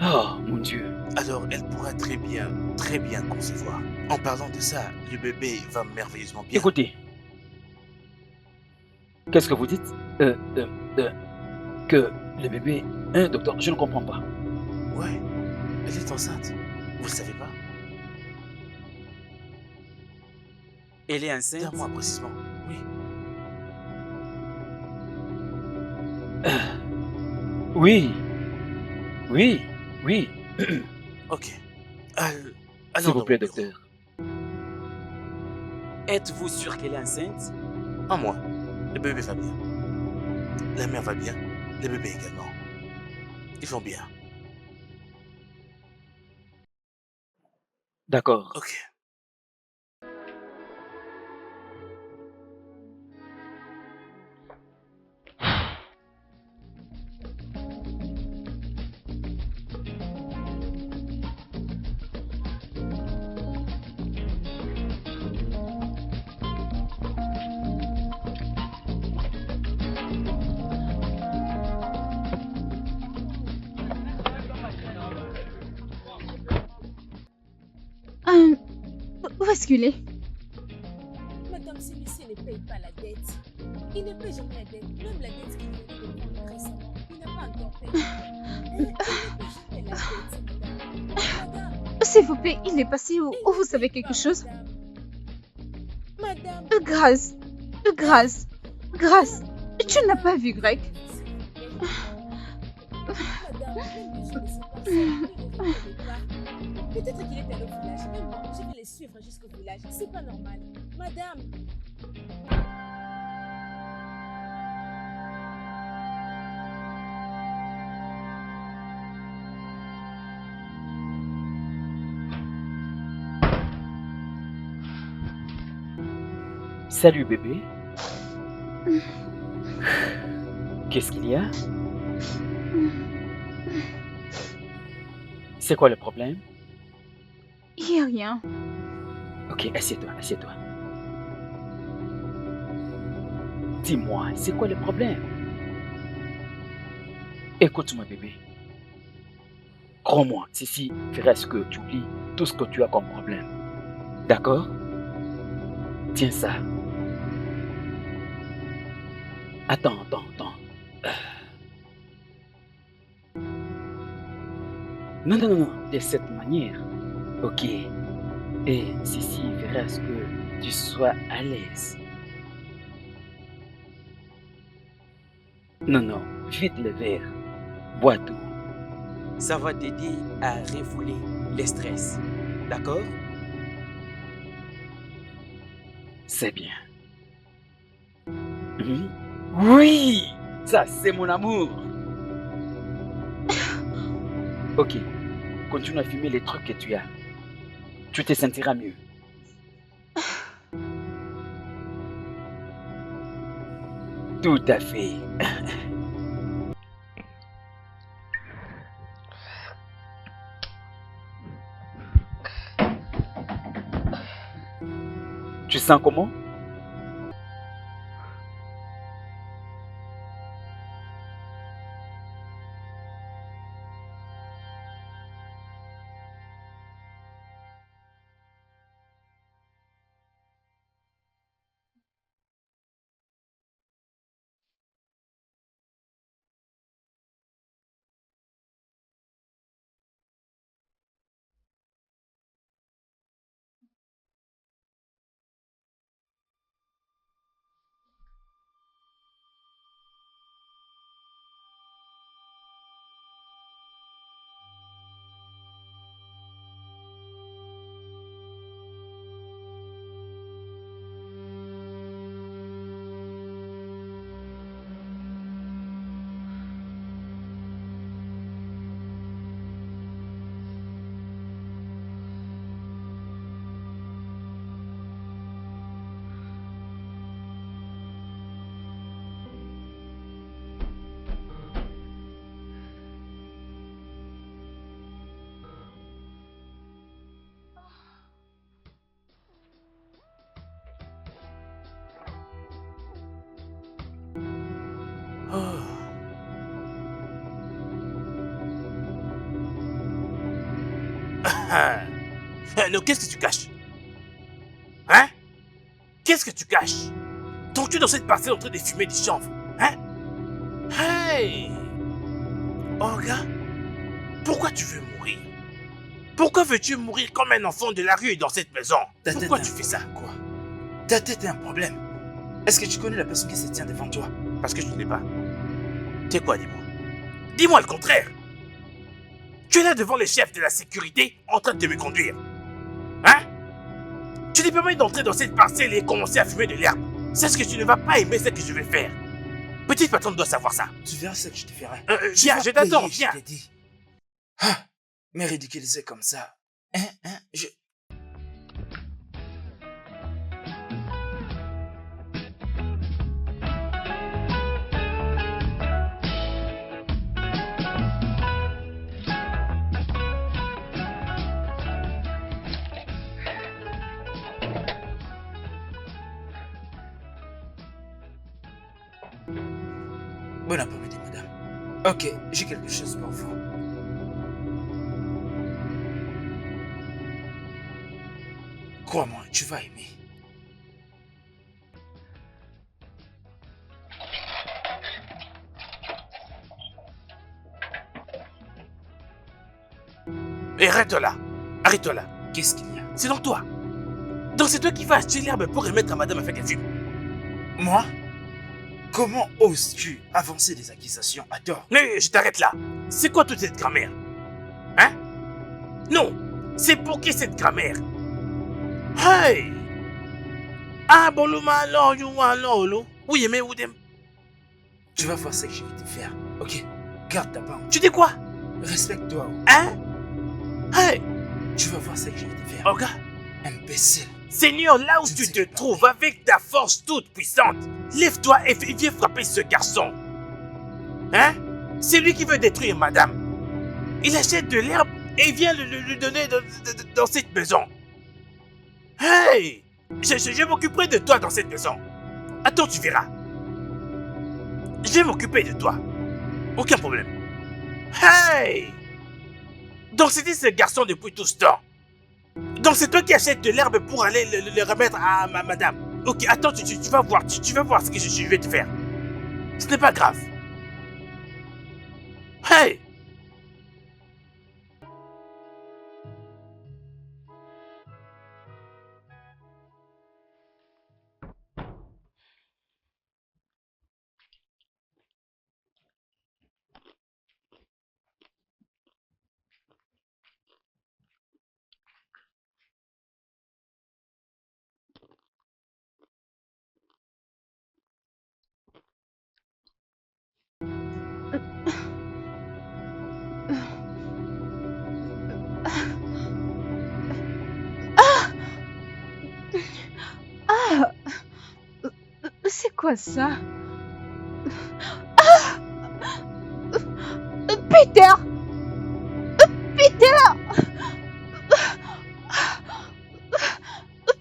C: Oh, mon Dieu.
G: Alors, elle pourra très bien concevoir. En parlant de ça, le bébé va merveilleusement bien.
C: Écoutez. Qu'est-ce que vous dites? Que le bébé... Hein, docteur, je ne comprends pas.
G: Ouais, elle est enceinte. Vous le savez pas?
D: Elle est enceinte?
G: D'un mois précisément, oui.
C: Oui.
G: Ok.
C: S'il vous plaît, docteur.
D: Êtes-vous sûr qu'elle est enceinte?
G: En moi, le bébé va bien. La mère va bien, le bébé également. Ils vont bien.
C: D'accord.
G: Ok.
A: Euh, où est-ce qu'il est?
F: Madame, celui-ci ne paye pas la dette. Il ne paye jamais la dette. Même la dette qu'il venait de prendre récemment, il n'a pas encore payé. Il ne paye jamais la dette, madame. Madame,
A: S'il vous plaît, il est passé où?
F: il
A: Oh,
F: ne
A: vous savez
F: paye
A: quelque
F: pas,
A: chose?
F: madame.
A: Grâce. Grâce. Grâce. Tu n'as pas vu Greg?
F: Madame, même le jour de cette personne, il ne reconnaît pas. Peut-être qu'il est allé au village. Même moi, je vais les suivre jusqu'au village. C'est pas normal. Madame.
C: Salut bébé. Qu'est-ce qu'il y a? C'est quoi le problème?
A: Il n'y a rien.
C: Ok, assieds-toi, assieds-toi. Dis-moi, c'est quoi le problème? Écoute-moi bébé. Crois-moi, ceci fera ce que tu oublies tout ce que tu as comme problème. D'accord? Tiens ça. Attends. Non, de cette manière. Ok. Et ceci fera ce que tu sois à l'aise. Non, vite le verre. Bois tout.
D: Ça va t'aider à refouler les stress. D'accord?
C: C'est bien. Oui! Ça, c'est mon amour. Ok. Continue à fumer les trucs que tu as. Tu te sentiras mieux. Tout à fait. Tu sens comment?
G: Non, qu'est-ce que tu caches? Hein? Qu'est-ce que tu caches? Donc tu es dans cette parcelle en train de fumer du chanvre? Hein? Hey! Olga, pourquoi tu veux mourir? Pourquoi veux-tu mourir comme un enfant de la rue dans cette maison? Pourquoi tu fais ça?
I: Quoi? Ta tête a un problème. Est-ce que tu connais la personne qui se tient devant toi?
G: Parce que je ne l'ai pas. Tu es quoi, dis-moi? Dis-moi le contraire! Tu es là devant les chefs de la sécurité en train de me conduire. Hein? Tu n'es te permets d'entrer dans cette parcelle et commencer à fumer de l'herbe. C'est ce que tu ne vas pas aimer, ce que je vais faire. Petite patronne doit savoir ça.
I: Tu verras ce que je te ferai.
G: Viens, je t'attends,
I: Je
G: viens.
I: t'ai dit. Ah, mais ridiculiser comme ça. Je... Bon après-midi, madame. Ok, j'ai quelque chose pour vous. Crois-moi, tu vas aimer.
G: Et arrête-toi là. Arrête-toi là.
I: Qu'est-ce qu'il y a?
G: C'est donc toi. Donc c'est toi qui vas acheter l'herbe pour remettre à madame afin qu'elle fume.
I: Moi? Comment oses-tu avancer des accusations à tort?
G: Mais je t'arrête là. C'est quoi toute cette grammaire? Hein? Non. C'est pour qui cette grammaire? Hey! Ah, bon, lo. Oui, mais où dem?
I: Tu vas voir ce que je vais te faire, ok? Garde ta banque.
G: Tu dis quoi?
I: Respecte-toi.
G: Hein? Hey!
I: Tu vas voir ce que je vais te faire.
G: Oh, gars.
I: Imbécile.
G: Seigneur, là où
I: Je ne
G: tu
I: sais
G: te
I: pas.
G: trouves avec ta force toute puissante, lève-toi et viens frapper ce garçon. Hein? C'est lui qui veut détruire madame. Il achète de l'herbe et vient lui donner dans cette maison. Hey! Je m'occuperai de toi dans cette maison. Attends, tu verras. Je vais m'occuper de toi. Aucun problème. Hey! Donc c'était ce garçon depuis tout ce temps. Donc c'est toi qui achètes de l'herbe pour aller le remettre à madame. Ok, attends, tu vas voir. Tu vas voir ce que je vais te faire. Ce n'est pas grave. Hey!
A: Ah! C'est quoi ça? Ah! Peter! Peter!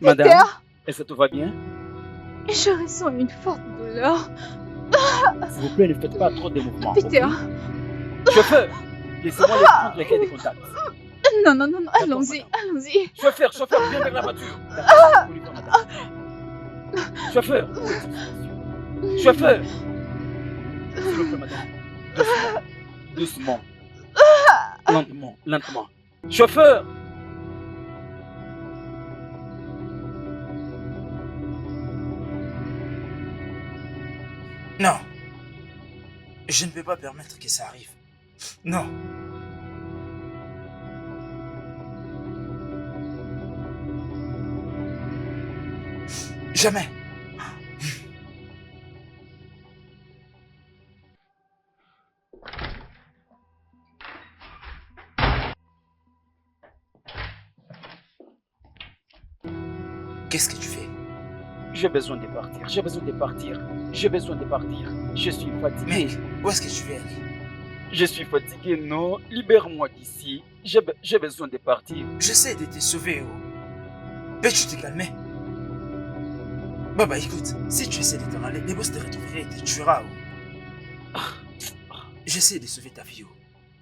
C: Madame,
A: Peter!
C: est-ce que tout va bien?
A: Je ressens une forte douleur.
C: S'il vous plaît, ne faites pas trop de mouvements.
A: Peter!
C: ok? Chauffeur, laissez-moi les prendre les clés de contact.
A: Non, allons-y,
C: madame.
A: allons-y.
C: Chauffeur, viens vers la voiture. D'accord, vous lui dites, madame. Chauffeur, où est-il, monsieur? Chauffeur, s'il vous plaît, madame. Doucement. Lentement. Chauffeur!
I: Non. Je ne peux pas permettre que ça arrive. Non. Jamais. Qu'est-ce que tu fais?
C: J'ai besoin de partir. Je suis fatigué.
I: Mec, où est-ce que tu veux aller?
C: Je suis fatigué, non? Libère-moi d'ici. J'ai besoin de partir.
I: J'essaie de te sauver, oh. Peux-tu te calmer? Bah, écoute, si tu essaies de t'en aller, les boss te retrouveraient et te tuera, oh. J'essaie de sauver ta vie, oh.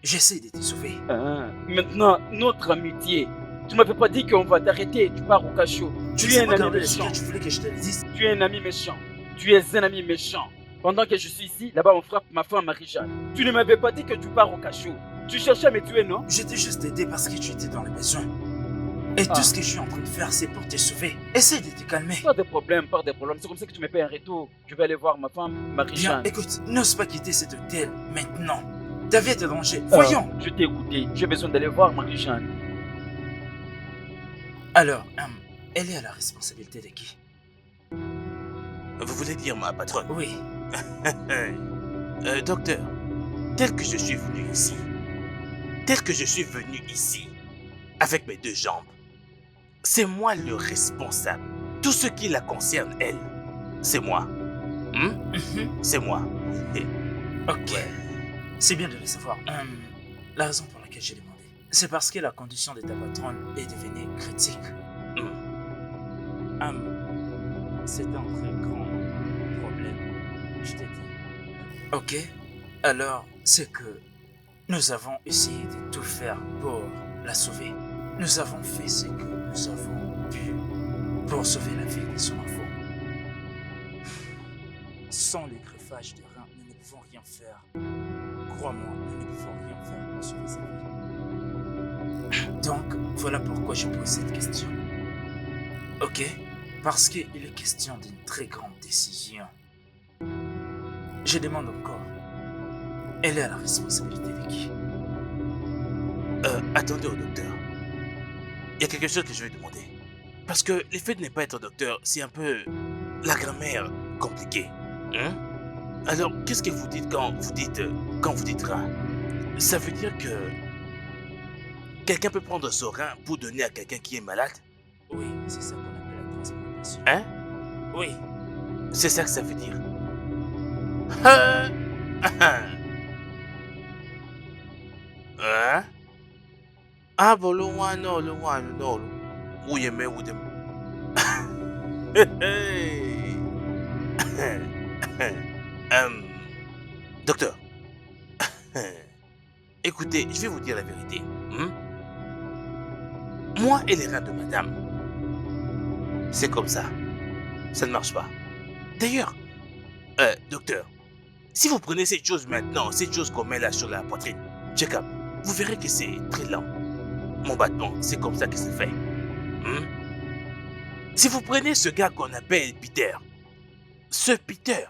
I: J'essaie de te sauver.
C: Maintenant, notre amitié. Tu m'avais pas dit qu'on va t'arrêter, tu pars au cachot. Tu es un ami méchant.
I: Tu voulais que je te le dise?
C: Tu es un ami méchant. Tu es un ami méchant. Pendant que je suis ici, là-bas on frappe ma femme Marie-Jeanne. Tu ne m'avais pas dit que tu pars au cachot. Tu cherchais à me tuer, non?
I: Je t'ai juste aidé parce que tu étais dans les besoins. Et tout ce que je suis en train de faire, c'est pour te sauver. Essaie de te calmer.
C: Pas de problème. C'est comme ça que tu me payes un retour. Je vais aller voir ma femme
I: Bien,
C: Marie-Jeanne.
I: écoute, n'ose pas quitter cet hôtel maintenant. Ta vie est en danger. Voyons.
C: Je t'ai écouté. J'ai besoin d'aller voir Marie-Jeanne.
I: Alors, elle est à la responsabilité de qui?
G: Vous voulez dire ma patronne?
I: Oui.
G: Docteur, tel que je suis venu ici, avec mes 2 jambes, c'est moi le responsable. Tout ce qui la concerne, elle, c'est moi. C'est moi. Et-
I: Ok. C'est bien de le savoir. La raison pour laquelle j'ai demandé, c'est parce que la condition de ta patronne est devenue critique. C'est un très grand problème, je t'ai dit. Ok. Alors, c'est que nous avons essayé de tout faire pour la sauver. Nous avons fait ce que nous avons pu pour sauver la vie de son enfant. Sans le greffage de rein, nous ne pouvons rien faire. Crois-moi, nous ne pouvons rien faire pour sauver sa vie. Donc, voilà pourquoi je pose cette question. Ok? Parce qu'il est question d'une très grande décision. Je demande encore. Elle est à la responsabilité de qui?
G: Attendez au docteur. Il y a quelque chose que je vais demander. Parce que le fait de ne pas être docteur, c'est un peu la grammaire compliquée. Alors, qu'est-ce que vous dites quand vous dites rein? Ça veut dire que quelqu'un peut prendre son rein pour donner à quelqu'un qui est malade?
I: Oui, c'est ça qu'on appelle la transplantation.
G: Hein?
I: Oui.
G: C'est ça que ça veut dire. Hein? Ah, bon, le one, no. Oui, mais où dem. Docteur, écoutez, je vais vous dire la vérité. Moi et les reins de madame, c'est comme ça. Ça ne marche pas. D'ailleurs, docteur, si vous prenez cette chose maintenant, cette chose qu'on met là sur la poitrine, check-up, vous verrez que c'est très lent. Mon battement, c'est comme ça que c'est fait. Si vous prenez ce gars qu'on appelle Peter, ce Peter,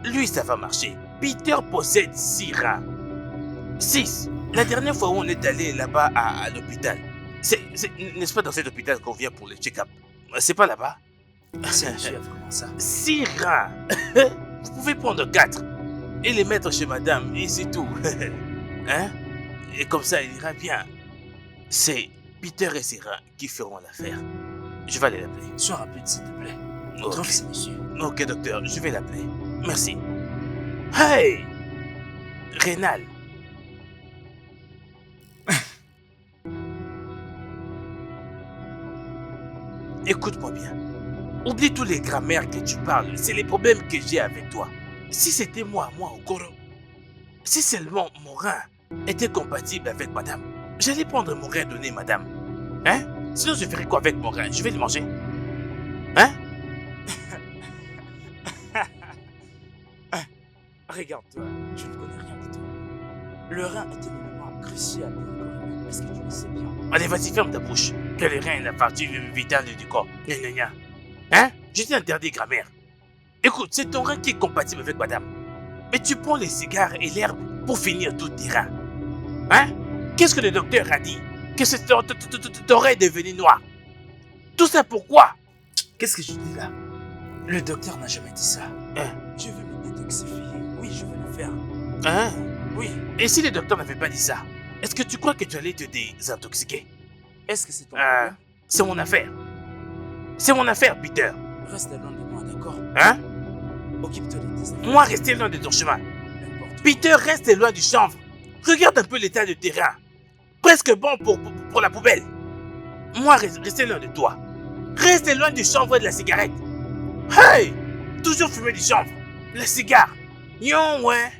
G: lui ça va marcher. Peter possède 6 reins. 6. La dernière fois où on est allé là-bas à l'hôpital, n'est-ce pas dans cet hôpital qu'on vient pour le check-up? C'est pas là-bas?
I: C'est comment ça?
G: 6 reins. Vous pouvez prendre 4 et les mettre chez madame et c'est tout. Hein? Et comme ça, il ira bien. C'est Peter et ses reins qui feront l'affaire. Je vais aller l'appeler.
I: Sois rapide, s'il te plaît.
G: Ok.
I: Trouve ce monsieur.
G: Ok, docteur, je vais l'appeler. Merci. Hey! Rénal. Écoute-moi bien. Oublie tous les grammaires que tu parles. C'est les problèmes que j'ai avec toi. Si c'était moi, Okoro, si seulement mon rein était compatible avec madame, j'allais prendre mon rein donné madame. Hein? Sinon, je ferais quoi avec mon rein? Je vais le manger. Hein?
I: Regarde-toi, je ne connais rien du tout. Le rein est un élément crucial pour le corps humain. Est-ce que tu le sais bien?
G: Allez, vas-y, ferme ta bouche. Que le rein est la partie vitale du corps. Gna. Hein? Je t'ai interdit grammaire. Écoute, c'est ton rein qui est compatible avec madame. Mais tu prends les cigares et l'herbe pour finir tous tes reins. Hein? Qu'est-ce que le docteur a dit? Que ton rein est devenu noir. Tout ça pourquoi?
I: Qu'est-ce que je dis là? Le docteur n'a jamais dit ça.
G: Hein?
I: Je veux me détoxifier. Oui, je veux le faire.
G: Hein?
I: Oui.
G: Et si le docteur n'avait pas dit ça, est-ce que tu crois que tu allais te désintoxiquer?
I: Est-ce que c'est ton problème?
G: C'est mon affaire. C'est mon affaire, Peter.
I: Reste loin de moi, d'accord?
G: Hein?
I: Occupe-toi de tes affaires.
G: Moi, rester loin de ton chemin.
I: N'importe.
G: Peter, reste loin du chanvre. Regarde un peu l'état du terrain. Presque bon pour la poubelle. Moi, rester loin de toi. Reste loin du chanvre et de la cigarette. Hey! Toujours fumer du chanvre. La cigare. Yon, ouais.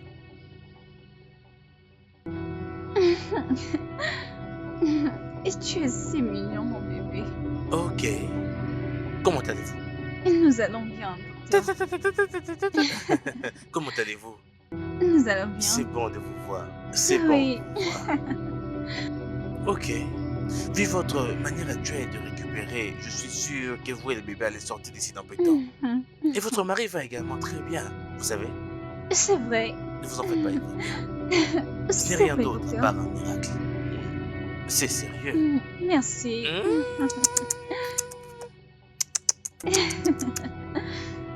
A: Et tu es si mignon, mon bébé.
G: Ok. Comment allez-vous?
A: Nous allons bien, docteur.
G: Comment allez-vous?
A: Nous allons bien.
G: C'est bon de vous voir. C'est
A: Oui.
G: bon de vous voir. Ok. Vu votre manière actuelle de récupérer, je suis sûr que vous et le bébé allez sortir d'ici dans peu de temps.
A: Mhm.
G: Et votre mari va également très bien, vous savez.
A: C'est vrai.
G: Ne vous en faites pas, il va bien. Ce
A: C'est
G: n'est rien
A: vrai,
G: d'autre
A: docteur.
G: par un miracle. C'est sérieux.
A: Merci.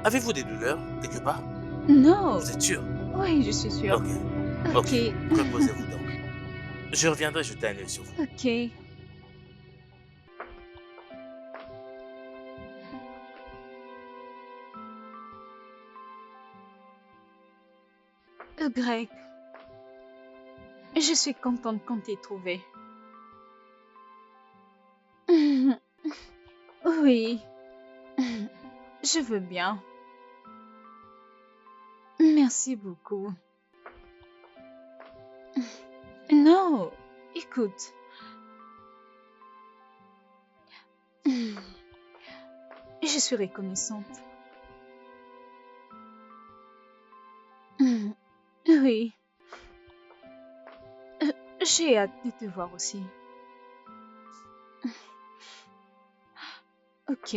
G: Avez-vous des douleurs quelque part?
A: Non.
G: Vous êtes sûr?
A: Oui, je suis sûre.
G: Ok.
A: Ok.
G: Reposez-vous donc. Je reviendrai jeter un œil sur vous.
A: Ok. Greg, je suis contente qu'on t'ait trouvé. Oui, je veux bien. Merci beaucoup. Non, écoute. Je suis reconnaissante. Oui. J'ai hâte de te voir aussi. Ok.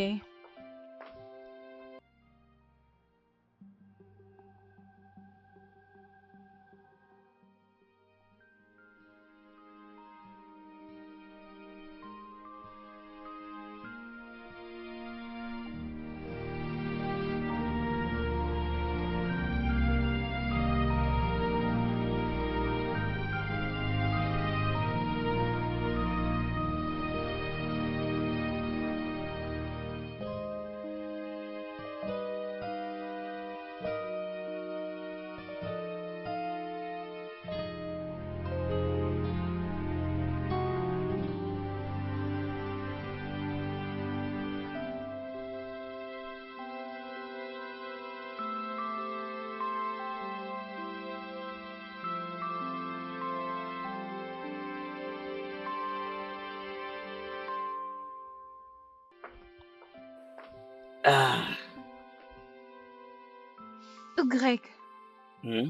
C: Ah.
A: Greg,
C: Hmm?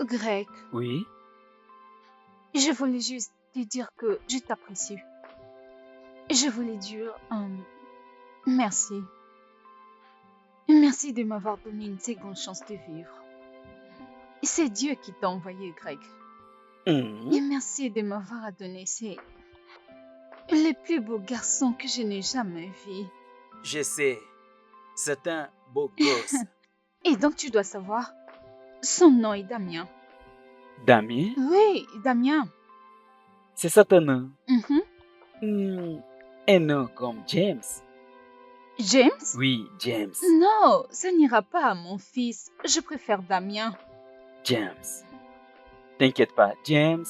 A: Greg,
C: Oui?
A: je voulais juste te dire que je t'apprécie. Je voulais dire merci. Merci de m'avoir donné une seconde chance de vivre. C'est Dieu qui t'a envoyé, Greg.
C: Hmm?
A: Et merci de m'avoir donné c'est le plus beau garçon que je n'ai jamais vu.
D: Je sais, c'est un beau gosse.
A: Et donc tu dois savoir, son nom est Damien.
C: Damien?
A: Oui, Damien.
C: C'est ça ton nom?
A: Mhm.
C: Un nom comme James?
A: James?
C: Oui, James.
A: Non, ça n'ira pas à mon fils. Je préfère Damien.
C: James. T'inquiète pas, James.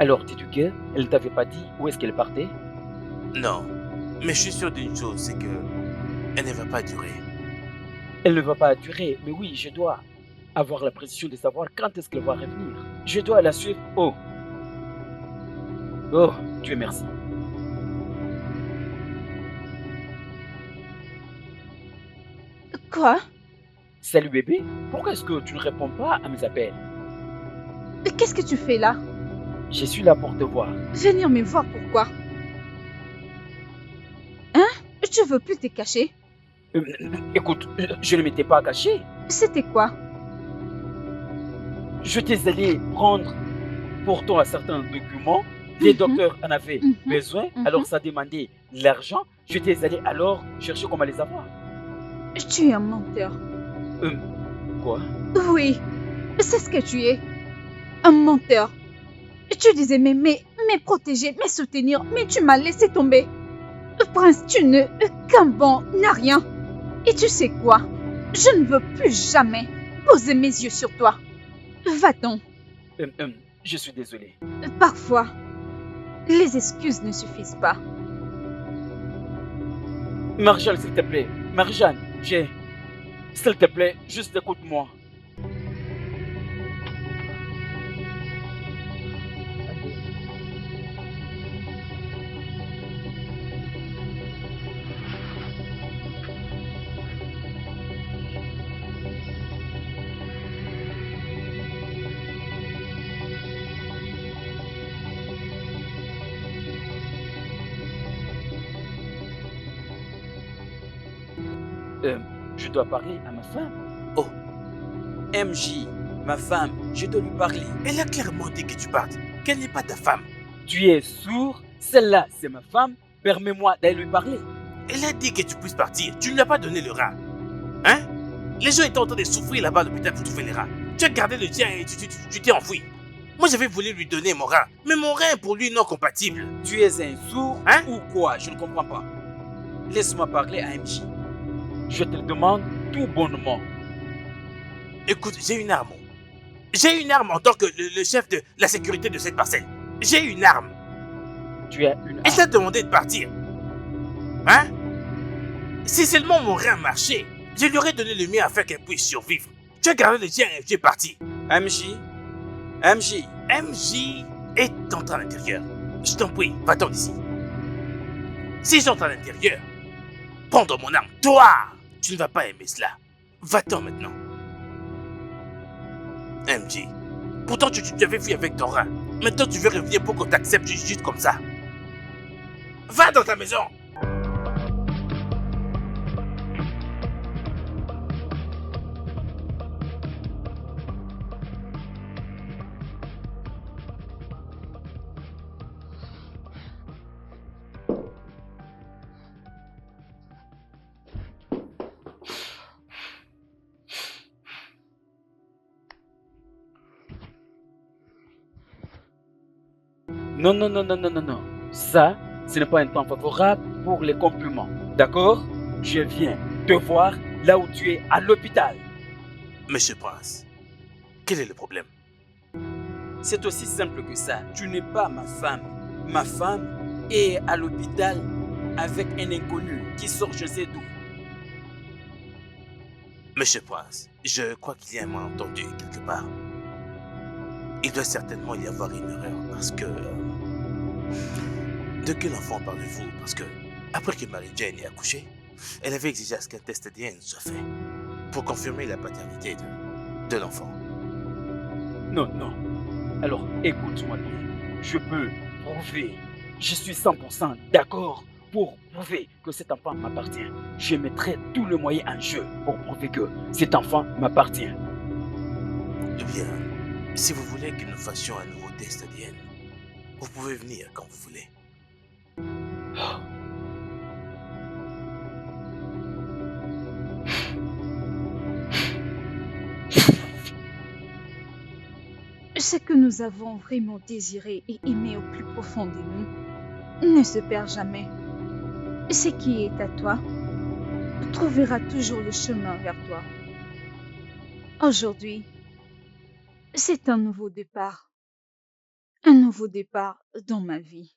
C: Alors, dis-tu que elle t'avait pas dit où est-ce qu'elle partait?
G: Non. Mais je suis sûr d'une chose, c'est que elle ne va pas durer.
C: Elle ne va pas durer, mais oui, je dois avoir la précision de savoir quand est-ce qu'elle va revenir. Je dois la suivre. Oh. Oh, Dieu merci.
A: Quoi?
C: Salut bébé, pourquoi est-ce que tu ne réponds pas à mes appels?
A: Mais qu'est-ce que tu fais là?
C: Je suis là pour te voir.
A: Venir me voir pourquoi? Hein? Tu veux plus te cacher?
C: Écoute, je ne m'étais pas caché.
A: C'était quoi?
C: Je t'ai allé prendre pour toi certains documents. Les docteurs en avaient besoin, alors ça demandait l'argent. Je t'ai allé alors chercher comment les avoir.
A: Tu es un menteur.
C: Quoi?
A: Oui, c'est ce que tu es. Un menteur. Tu disais m'aimer, me protéger, me soutenir, mais tu m'as laissé tomber. Prince, tu ne... qu'un bon n'a rien. Et tu sais quoi? Je ne veux plus jamais poser mes yeux sur toi. Va-t'en.
C: Je suis désolé.
A: Parfois, les excuses ne suffisent pas.
C: Marjane, s'il te plaît. Marjane, s'il te plaît, juste écoute-moi. Je dois parler à ma femme.
D: Oh, MJ, Ma femme, je dois lui parler.
G: Elle a clairement dit que tu partes, qu'elle n'est pas ta femme.
D: Tu es sourd? Celle-là, c'est ma femme. Permets-moi d'aller lui parler.
G: Elle a dit que tu puisses partir, tu ne lui as pas donné le rat. Hein? Les gens étaient en train de souffrir là-bas à l'hôpital pour trouver les rats. Tu as gardé le tien et tu t'es enfoui. Moi j'avais voulu lui donner mon rat, mais mon rat est pour lui non compatible.
D: Tu es un sourd
G: Hein?
D: ou quoi? Je ne comprends pas. Laisse-moi parler à MJ. Je te le demande tout bonnement.
G: Écoute, j'ai une arme. J'ai une arme en tant que le chef de la sécurité de cette parcelle. J'ai une arme.
D: Tu as une
G: Elle
D: arme.
G: t'a demandé de partir. Hein? Si seulement mon rat marchait, je lui aurais donné le mien afin qu'elle puisse survivre. Tu as gardé le tien et tu es parti.
D: MJ,
G: MJ est entré à l'intérieur. Je t'en prie, va-t'en d'ici. Si j'entre à l'intérieur, prends mon arme. Toi, tu ne vas pas aimer cela. Va-t'en maintenant. MJ, pourtant tu avais fui avec ton rat. Maintenant tu veux revenir pour qu'on t'accepte juste comme ça. Va dans ta maison.
D: Non, non, non, non, non, non, non. Ça, ce n'est pas un temps favorable pour les compliments. D'accord? Je viens te voir là où tu es à l'hôpital.
G: Monsieur Prince, quel est le problème?
D: C'est aussi simple que ça. Tu n'es pas ma femme. Ma femme est à l'hôpital avec un inconnu qui sort je sais d'où.
G: Monsieur Prince, je crois qu'il y a un malentendu quelque part. Il doit certainement y avoir une erreur parce que... De quel enfant parlez-vous? Parce que, après que Mary Jane ait accouché, elle avait exigé à ce qu'un test ADN soit fait pour confirmer la paternité de l'enfant.
D: Non, non. Alors, écoute-moi bien. Je peux prouver. Je suis 100% d'accord pour prouver que cet enfant m'appartient. Je mettrai tout le moyen en jeu pour prouver que cet enfant m'appartient.
G: Eh bien, si vous voulez que nous fassions un nouveau test ADN, vous pouvez venir quand vous voulez.
A: Ce que nous avons vraiment désiré et aimé au plus profond de nous ne se perd jamais. Ce qui est à toi trouvera toujours le chemin vers toi. Aujourd'hui, c'est un nouveau départ. Un nouveau départ dans ma vie.